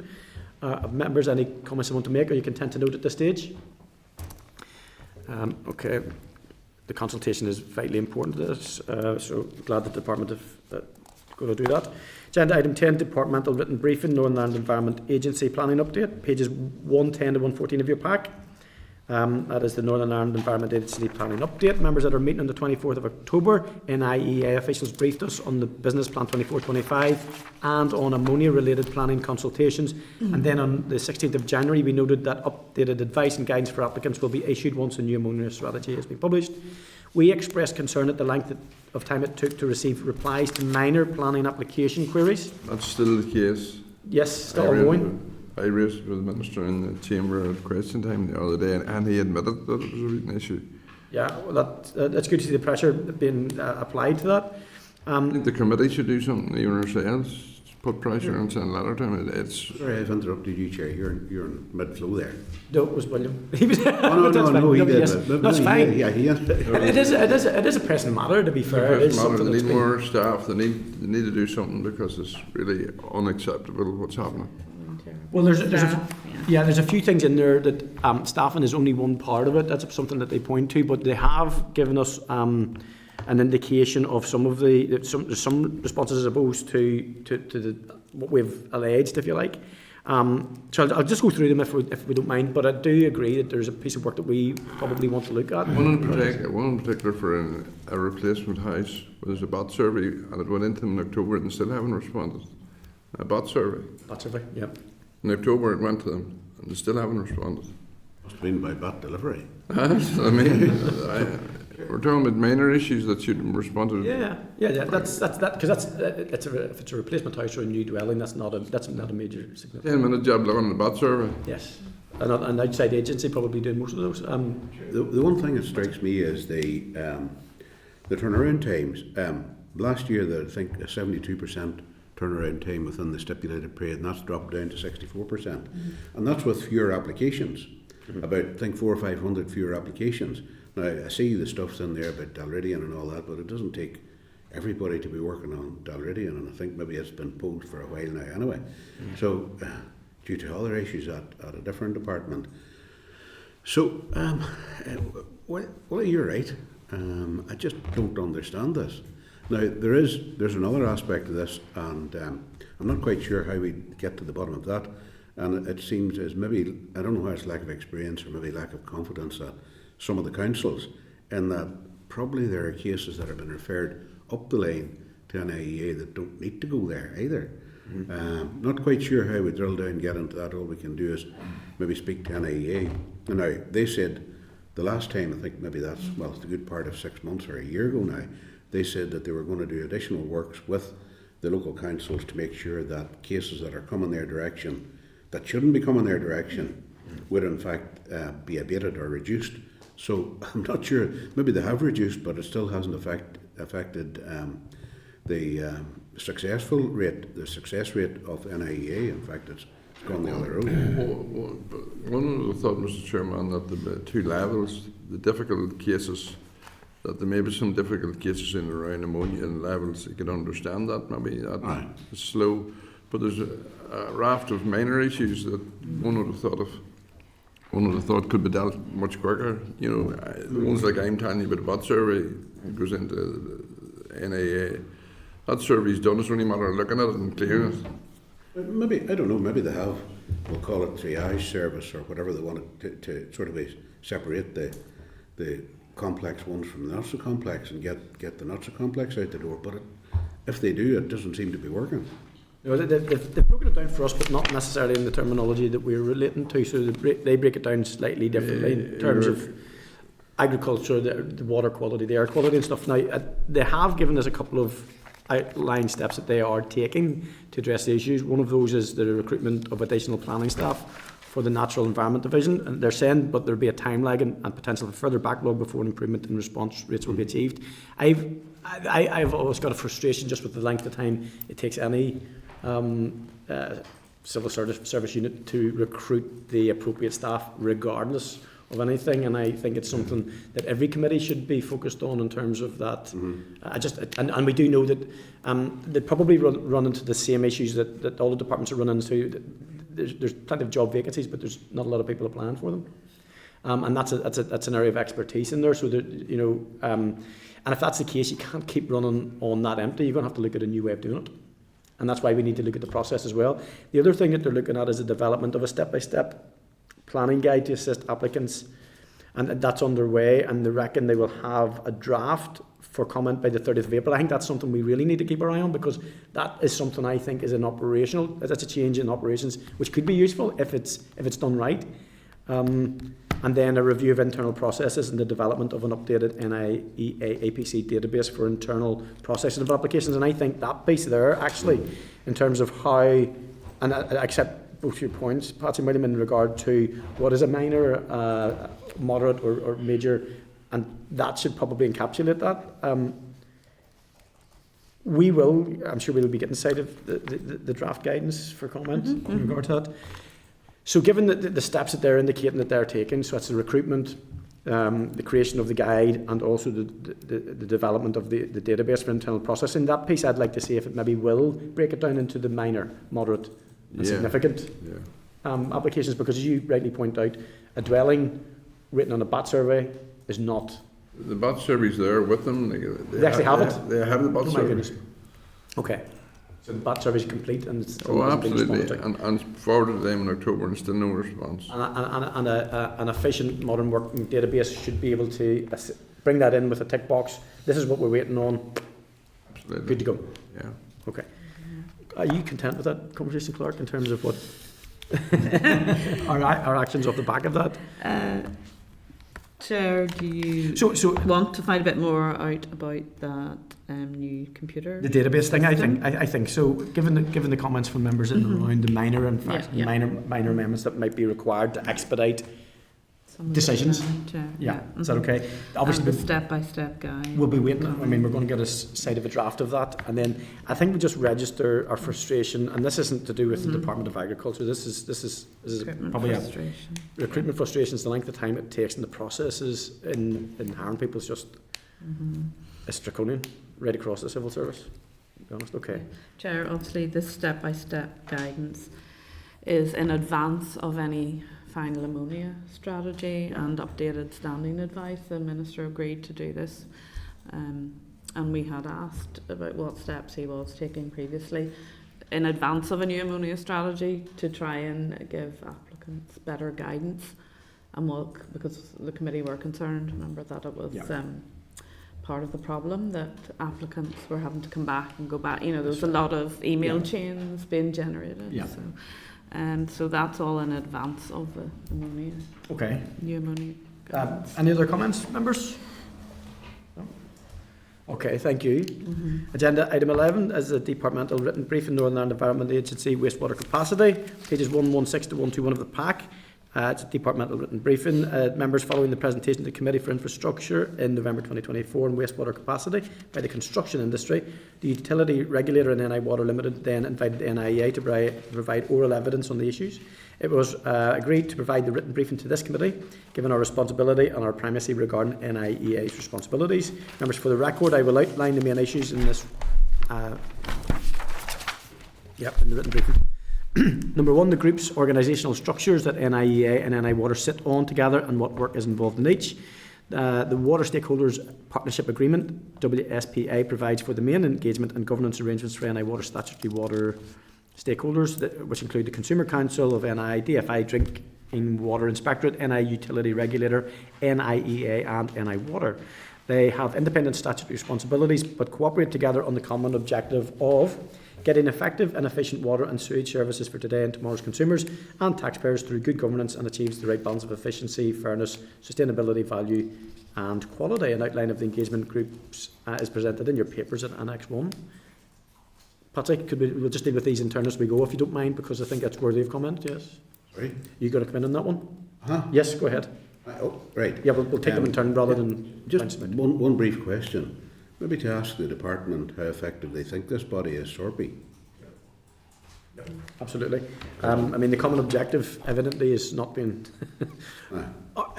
A: Members, any comments you want to make? Are you content to note at this stage? Okay. The consultation is vitally important to this, so glad the Department is going to do that. Agenda item 10, departmental written briefing, Northern Ireland Environment Agency planning update, pages 110 to 114 of your pack. That is the Northern Ireland Environment Agency planning update. Members, at our meeting on the 24th of October, NIEA officials briefed us on the Business Plan 24-25 and on ammonia-related planning consultations. And then on the 16th of January, we noted that updated advice and guidance for applicants will be issued once a new ammonia strategy has been published. We expressed concern at the length of time it took to receive replies to minor planning application queries.
I: That's still the case.
A: Yes, still ongoing.
I: I raised it with the Minister in the Chamber at question time the other day, and he admitted that it was a written issue.
A: Yeah, well, that's good to see the pressure being applied to that.
I: I think the committee should do something even ourselves, put pressure and send a letter to him. It's
B: Sorry, I've interrupted you, Chair. You're in mid-flow there.
A: No, it was William. He was,
B: Oh, no, he did.
A: Yes, that's fine.
B: Yeah, he
A: It is a pressing matter, to be fair. It is something
I: they
A: that's
I: need
A: been-
I: more staff. They need to do something because it's really unacceptable what's happening.
A: Well, there's a few things in there that staffing is only one part of it. That's something that they point to, but they have given us an indication of some of there's some responses as opposed to what we've alleged, if you like. So I'll just go through them if we don't mind. But I do agree that there's a piece of work that we probably want to look at.
I: One in particular for a replacement house where there's a BOT survey and it went into them in October and still haven't responded. A BOT survey.
A: BOT survey, yeah.
I: In October it went to them and they still haven't responded.
B: Must have been by BOT delivery.
I: I mean, we're talking about minor issues that should respond to.
A: Yeah. That's because if it's a replacement house or a new dwelling, that's not a major significant.
I: 10-minute job looking at the BOT survey.
A: Yes, an outside agency probably doing most of those.
B: The one thing that strikes me is the turnaround times. Last year, I think a 72% turnaround time within the stipulated period, and that's dropped down to 64%. And that's with fewer applications. About, I think, 400 or 500 fewer applications. Now, I see the stuff's in there about Dalridian and all that, but it doesn't take everybody to be working on Dalridian, and I think maybe it's been pulled for a while now anyway. So, due to other issues at a different department. So, well, you're right. I just don't understand this. Now, there's another aspect of this, and I'm not quite sure how we get to the bottom of that. And it seems as maybe, I don't know whether it's lack of experience or maybe lack of confidence that some of the councils, in that probably there are cases that have been referred up the line to an IEA that don't need to go there either. Not quite sure how we drill down and get into that. All we can do is maybe speak to an IEA. And now, they said the last time, I think maybe it's a good part of 6 months or a year ago now, they said that they were going to do additional works with the local councils to make sure that cases that are coming their direction, that shouldn't be coming their direction, would in fact be abated or reduced. So I'm not sure, maybe they have reduced, but it still hasn't affected the success rate of NIEA. In fact, it's gone the other road.
I: One of the thought, Mr. Chairman, that the two levels, the difficult cases, that there may be some difficult cases in around ammonia and levels, you can understand that, maybe that is slow. But there's a raft of minor issues that one would have thought could be dealt much quicker. You know, the ones like I'm telling you about the BOT survey goes into the NIA. That survey's done. It's only a matter of looking at it and clearing it.
B: Maybe, I don't know, maybe they have, we'll call it triage service or whatever they want to sort of separate the complex ones from the not so complex and get the not so complex out the door. But if they do, it doesn't seem to be working.
A: No, they've broken it down for us, but not necessarily in the terminology that we're relating to. So they break it down slightly differently in terms of agriculture, the water quality, the air quality and stuff. Now, they have given us a couple of outline steps that they are taking to address the issues. One of those is the recruitment of additional planning staff for the Natural Environment Division. And they're saying, but there'll be a time lag and potential for further backlog before an improvement in response rates will be achieved. I've always got a frustration just with the length of time it takes any civil service unit to recruit the appropriate staff regardless of anything, and I think it's something that every committee should be focused on in terms of that. And we do know that they probably run into the same issues that all the departments are running into. There's plenty of job vacancies, but there's not a lot of people applying for them, and that's an area of expertise in there. So that, you know, and if that's the case, you can't keep running on that empty. You're going to have to look at a new way of doing it. And that's why we need to look at the process as well. The other thing that they're looking at is the development of a step-by-step planning guide to assist applicants. And that's underway, and they reckon they will have a draft for comment by the 30th of April. I think that's something we really need to keep our eye on, because that is something I think is that's a change in operations, which could be useful if it's done right. And then a review of internal processes and the development of an updated NIEA APC database for internal processing of applications. And I think that piece there, actually, in terms of how, and I accept both your points, Patsy, William, in regard to what is a minor, moderate or major, and that should probably encapsulate that. We will, I'm sure we'll be getting sight of the draft guidance for comment in regard to that. So given the steps that they're indicating that they're taking, so that's the recruitment, the creation of the guide, and also the development of the database for internal processing, that piece I'd like to see if it maybe will break it down into the minor, moderate and significant applications, because as you rightly point out, a dwelling written on a BAT survey is not...
I: The BAT survey's there with them.
A: They actually have it?
I: They have the BAT survey.
A: My goodness. Okay. So the BAT survey is complete and it's
I: absolutely. And forwarded to them in October and still no response.
A: And an efficient modern working database should be able to bring that in with a tick box. This is what we're waiting on.
I: Absolutely.
A: Good to go.
I: Yeah.
A: Okay. Are you content with that conversation, Clark, in terms of what our actions off the back of that?
N: Chair, do you want to find a bit more out about that new computer?
A: The database thing, I think so. Given the comments from members in and around the minor amendments that might be required to expedite decisions. Is that okay? Obviously,
N: the step-by-step guide.
A: We'll be waiting. I mean, we're going to get a sight of a draft of that, and then I think we just register our frustration. And this isn't to do with the Department of Agriculture. This is probably recruitment frustrations. The length of time it takes and the processes in hiring people is just it's draconian right across the civil service. To be honest, okay.
N: Chair, obviously, this step-by-step guidance is in advance of any final ammonia strategy and updated standing advice. The Minister agreed to do this, and we had asked about what steps he was taking previously in advance of a new ammonia strategy to try and give applicants better guidance. And because the committee were concerned, remember that it was part of the problem that applicants were having to come back and go back. You know, there was a lot of email chains being generated.
A: Yeah.
N: So that's all in advance of the ammonia.
A: Okay.
N: New ammonia.
A: Any other comments, members? No? Okay, thank you. Agenda item 11 is a departmental written brief in Northern Ireland Environment Agency wastewater capacity, pages 116 to 121 of the pack. It's a departmental written briefing. Members, following the presentation to the Committee for Infrastructure in November 2024 on wastewater capacity by the construction industry, the utility regulator in NI Water Limited then invited the NIEA to provide oral evidence on the issues. It was agreed to provide the written briefing to this committee, given our responsibility and our primacy regarding NIEA's responsibilities. Members, for the record, I will outline the main issues in this in the written briefing. Number one, the group's organisational structures that NIEA and NI Water sit on together and what work is involved in each. The Water Stakeholders Partnership Agreement, WSPA, provides for the main engagement and governance arrangements for NI Water statutory water stakeholders, which include the Consumer Council of NI, DFI Drinking Water Inspectorate, NI Utility Regulator, NIEA and NI Water. They have independent statutory responsibilities but cooperate together on the common objective of getting effective and efficient water and sewage services for today and tomorrow's consumers and taxpayers through good governance, and achieves the right balance of efficiency, fairness, sustainability, value and quality. An outline of the engagement groups is presented in your papers at Annex 1. Patrick, we'll just deal with these in turn as we go, if you don't mind, because I think that's worthy of comment, yes?
B: Sorry?
A: You got to come in on that one?
B: Uh-huh.
A: Yes, go ahead.
B: Right.
A: Yeah, we'll take them in turn rather than...
B: Just one brief question. Maybe to ask the department how effective they think this body is, SORPI.
A: Absolutely. I mean, the common objective evidently is not being...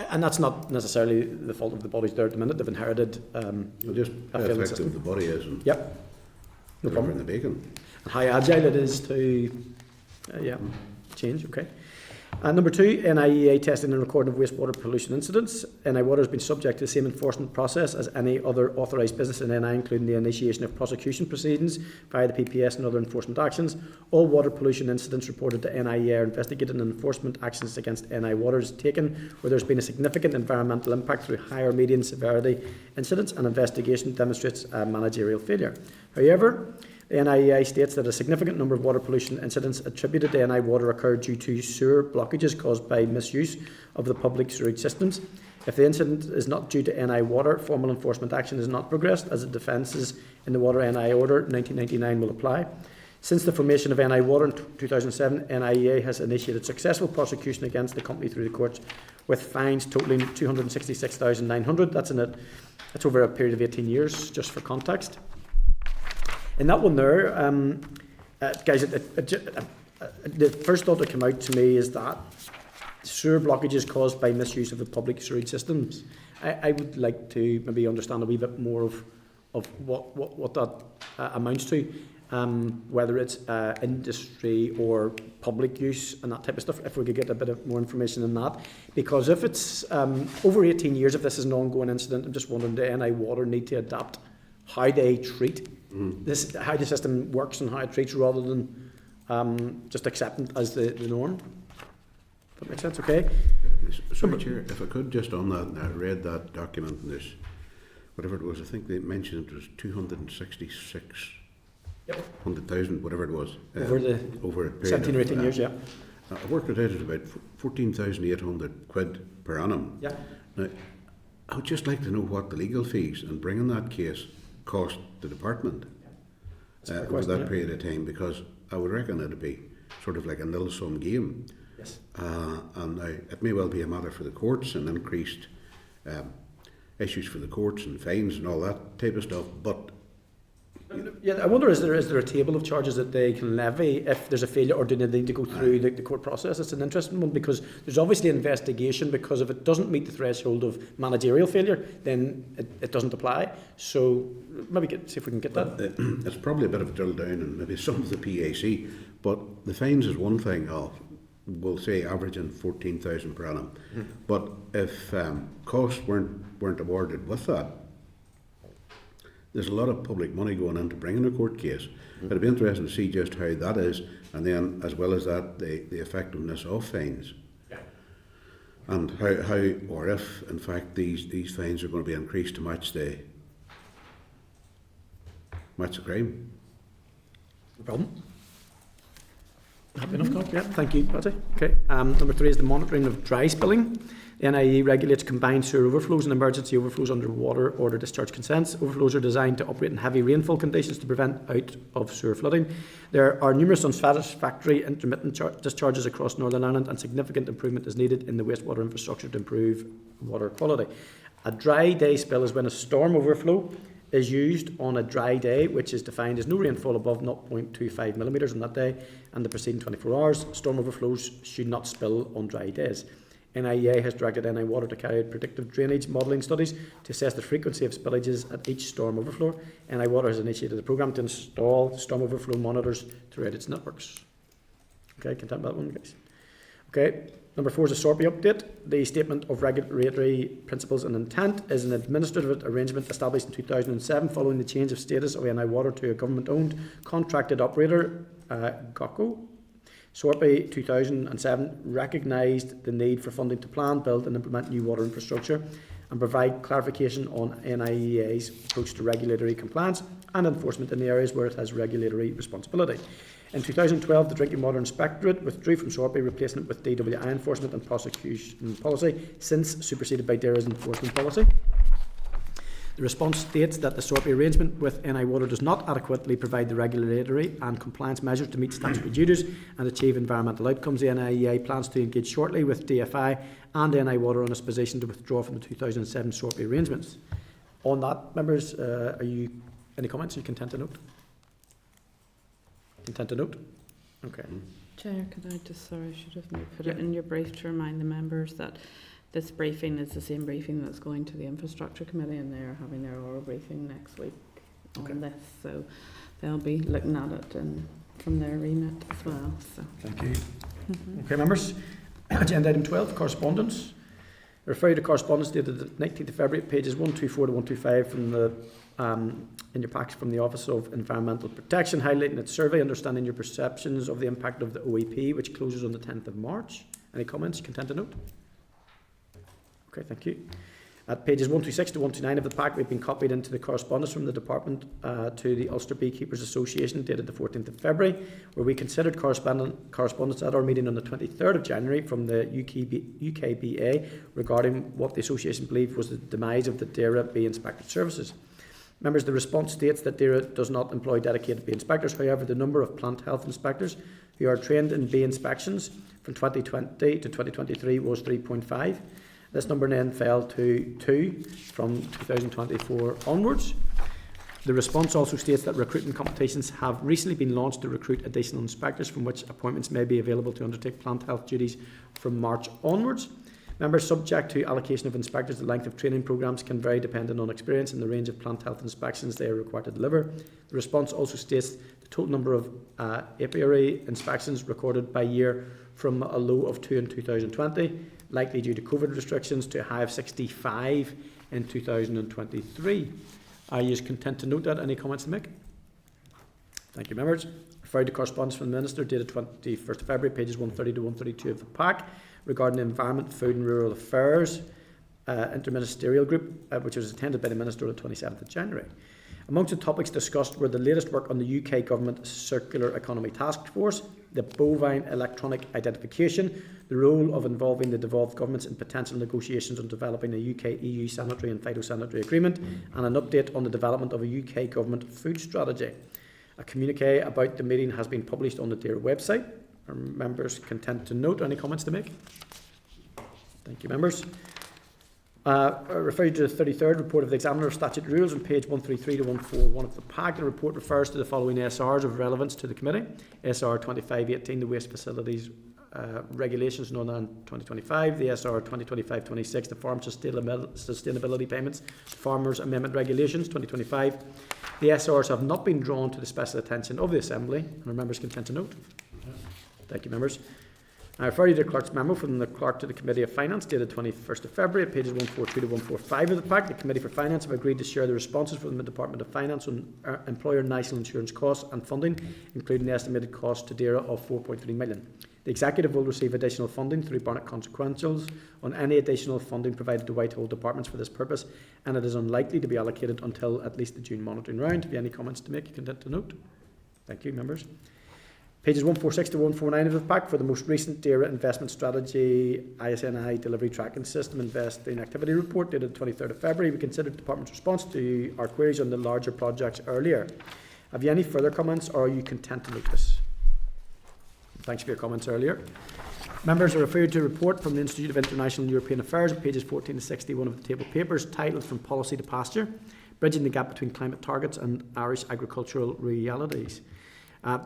A: and that's not necessarily the fault of the bodies there at the minute. They've inherited
B: just how effective
A: system.
B: the body is. And
A: yep. No problem.
B: In the bacon.
A: And how agile it is to change. Okay. Number two, NIEA testing and recording of wastewater pollution incidents. NI Water has been subject to the same enforcement process as any other authorised business in NI, including the initiation of prosecution proceedings via the PPS and other enforcement actions. All water pollution incidents reported to NIEA are investigated, and enforcement actions against NI Water is taken where there has been a significant environmental impact through high or medium severity incidents, and investigation demonstrates a managerial failure. However, the NIEA states that a significant number of water pollution incidents attributed to NI Water occurred due to sewer blockages caused by misuse of the public sewage systems. If the incident is not due to NI Water, formal enforcement action is not progressed, as the defences in the Water NI Order 1999 will apply. Since the formation of NI Water in 2007, NIEA has initiated successful prosecution against the company through the courts, with fines totalling $266,900. That's over a period of 18 years, just for context. In that one there, guys, the first thought that came out to me is that sewer blockages caused by misuse of the public sewerage systems. I would like to maybe understand a wee bit more of what that amounts to, whether it's industry or public use and that type of stuff, if we could get a bit of more information on that. Because if it's over 18 years, if this is an ongoing incident, I'm just wondering, do NI Water need to adapt how they treat this, how the system works and how it treats, rather than just accepting it as the norm? That makes sense, okay?
B: Sorry, Chair, if I could, just on that, I read that document and this, whatever it was, I think they mentioned it was 266, 100,000, whatever it was. Over a period
A: 17 or 18 years, yeah.
B: I worked it out at about 14,800 quid per annum.
A: Yeah.
B: Now, I would just like to know what the legal fees and bringing that case cost the department over that period of time, because I would reckon it'd be sort of like a nil-sum game.
A: Yes.
B: And it may well be a matter for the courts and increased issues for the courts and fines and all that type of stuff. But
A: yeah, I wonder, is there a table of charges that they can levy if there's a failure, or do they need to go through the court process? It's an interesting one, because there's obviously an investigation, because if it doesn't meet the threshold of managerial failure, then it doesn't apply. So maybe see if we can get that.
B: It's probably a bit of a drill down and maybe some of the PAC, but the fines is one thing. We'll say averaging 14,000 per annum. But if costs weren't awarded with that, there's a lot of public money going into bringing a court case. It'd be interesting to see just how that is, and then as well as that, the effectiveness of fines.
A: Yeah.
B: And how or if in fact these fines are going to be increased to match the crime.
A: No problem. Happy enough, Clark? Yeah, thank you, Patty. Okay. Number 3 is the monitoring of dry spilling. The NIE regulates combined sewer overflows and emergency overflows under water order discharge consents. Overflows are designed to operate in heavy rainfall conditions to prevent out of sewer flooding. There are numerous unsatisfactory intermittent discharges across Northern Ireland, and significant improvement is needed in the wastewater infrastructure to improve water quality. A dry day spill is when a storm overflow is used on a dry day, which is defined as no rainfall above 0.25 millimetres on that day and the preceding 24 hours. Storm overflows should not spill on dry days. NIEA has directed NI Water to carry out predictive drainage modelling studies to assess the frequency of spillages at each storm overflow. NI Water has initiated a programme to install storm overflow monitors throughout its networks. Okay, content with that one, guys. Okay, number 4 is a SORPI update. The Statement of Regulatory Principles and Intent is an administrative arrangement established in 2007 following the change of status of NI Water to a government-owned contracted operator, GOCO. SORPI 2007 recognised the need for funding to plan, build and implement new water infrastructure and provide clarification on NIEA's approach to regulatory compliance and enforcement in the areas where it has regulatory responsibility. In 2012, the Drinking Water Inspectorate withdrew from SORPI, replacing it with DWI enforcement and prosecution policy, since superseded by DERA's enforcement policy. The response states that the SORPI arrangement with NI Water does not adequately provide the regulatory and compliance measures to meet statutory duties and achieve environmental outcomes. The NIEA plans to engage shortly with DFI and NI Water on its position to withdraw from the 2007 SORPI arrangements. On that, members, any comments? Are you content to note? Content to note? Okay.
N: Chair, could I just, sorry, I should have put it in your brief to remind the members that this briefing is the same briefing that's going to the Infrastructure Committee, and they're having their oral briefing next week on this, so they'll be looking at it from their remit as well. So.
A: Thank you. Okay, members. Agenda item 12, correspondence. I refer you to correspondence dated the 19th of February, pages 124 to 125 from the in your packs from the Office of Environmental Protection, highlighting its survey, understanding your perceptions of the impact of the OEP, which closes on the 10th of March. Any comments? Content to note? Okay, thank you. At pages 126 to 129 of the pack, we've been copied into the correspondence from the Department to the Ulster Beekeepers Association dated the 14th of February, where we considered correspondence at our meeting on the 23rd of January from the UKBA regarding what the association believed was the demise of the DERA bee inspector services. Members, the response states that DERA does not employ dedicated bee inspectors. However, the number of plant health inspectors who are trained in bee inspections from 2020 to 2023 was 3.5. This number then fell to 2 from 2024 onwards. The response also states that recruitment competitions have recently been launched to recruit additional inspectors, from which appointments may be available to undertake plant health duties from March onwards. Members, subject to allocation of inspectors, the length of training programmes can vary depending on experience and the range of plant health inspections they are required to deliver. The response also states the total number of apiary inspections recorded by year from a low of 2 in 2020, likely due to COVID restrictions, to a high of 65 in 2023. Are you content to note that? Any comments to make? Thank you, members. Referred to correspondence from the Minister dated 21st of February, pages 130 to 132 of the pack, regarding the Environment, Food and Rural Affairs Interministerial Group, which was attended by the Minister on the 27th of January. Amongst the topics discussed were the latest work on the UK Government Circular Economy Task Force, the bovine electronic identification, the role of involving the devolved governments in potential negotiations on developing a UK-EU sanitary and phytosanitary agreement, and an update on the development of a UK Government food strategy. A communique about the meeting has been published on the DARE website. Are members content to note? Any comments to make? Thank you, members. Referring to the 33rd report of the Examiner of Statute Rules on page 133 to 141 of the pack, the report refers to the following SRs of relevance to the committee. SR 2518, the Waste Facilities Regulations Northern 2025, the SR 2025-26, the Farm Sustainability Payments Farmers Amendment Regulations 2025. The SRs have not been drawn to the special attention of the Assembly, and are members content to note? Thank you, members. I refer you to the Clerk's memo from the Clerk to the Committee of Finance dated 21st of February, pages 142 to 145 of the pack. The Committee for Finance have agreed to share the responses from the Department of Finance on employer national insurance costs and funding, including the estimated cost to DAERA of 4.3 million. The Executive will receive additional funding through Barnett Consequentials on any additional funding provided to Whitehall departments for this purpose, and it is unlikely to be allocated until at least the June monitoring round. Have you any comments to make? You content to note? Thank you, members. Pages 146 to 149 of the pack for the most recent DAERA Investment Strategy ISNI Delivery Tracking System Investing Activity Report dated 23rd of February. We considered the Department's response to our queries on the larger projects earlier. Have you any further comments, or are you content to note this? Thanks for your comments earlier. Members are referred to a report from the Institute of International and European Affairs on pages 14 to 61 of the table papers, titled From Policy to Pasture, Bridging the Gap Between Climate Targets and Irish Agricultural Realities.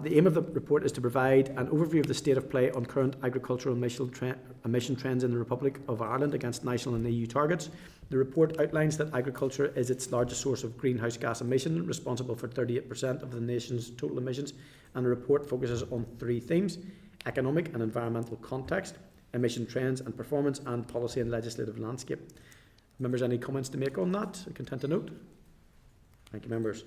A: The aim of the report is to provide an overview of the state of play on current agricultural emission trends in the Republic of Ireland against national and EU targets. The report outlines that agriculture is its largest source of greenhouse gas emission, responsible for 38% of the nation's total emissions, and the report focuses on three themes: economic and environmental context, emission trends and performance, and policy and legislative landscape. Members, any comments to make on that? Content to note? Thank you, members.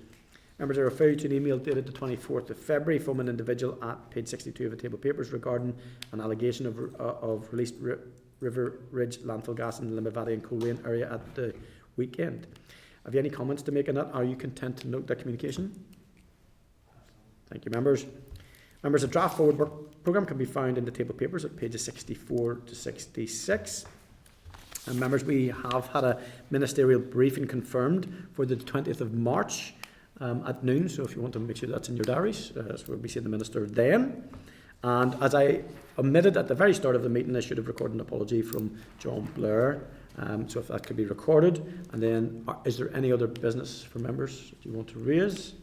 A: Members, I refer you to an email dated the 24th of February from an individual at page 62 of the table papers regarding an allegation of released River Ridge landfill gas in the Limavady and Coleraine area at the weekend. Have you any comments to make on that? Are you content to note that communication? Thank you, members. Members, a draft forward work programme can be found in the table papers at pages 64 to 66. And members, we have had a ministerial briefing confirmed for the 20th of March at noon, so if you want to make sure that's in your diaries, so we'll be seeing the Minister then. And as I omitted at the very start of the meeting, I should have recorded an apology from John Blair, so if that could be recorded. And then, is there any other business for members that you want to raise?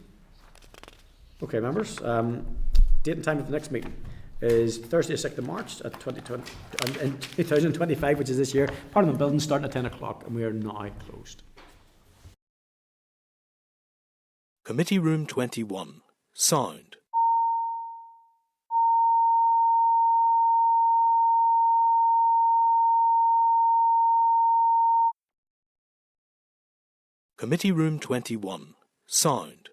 A: Okay, members, date and time of the next meeting is Thursday, 6th of March at 2025, which is this year. Parliament Building starting at 10 o'clock, and we are now closed.
M: Committee Room 21. Sound. Committee Room 21. Sound.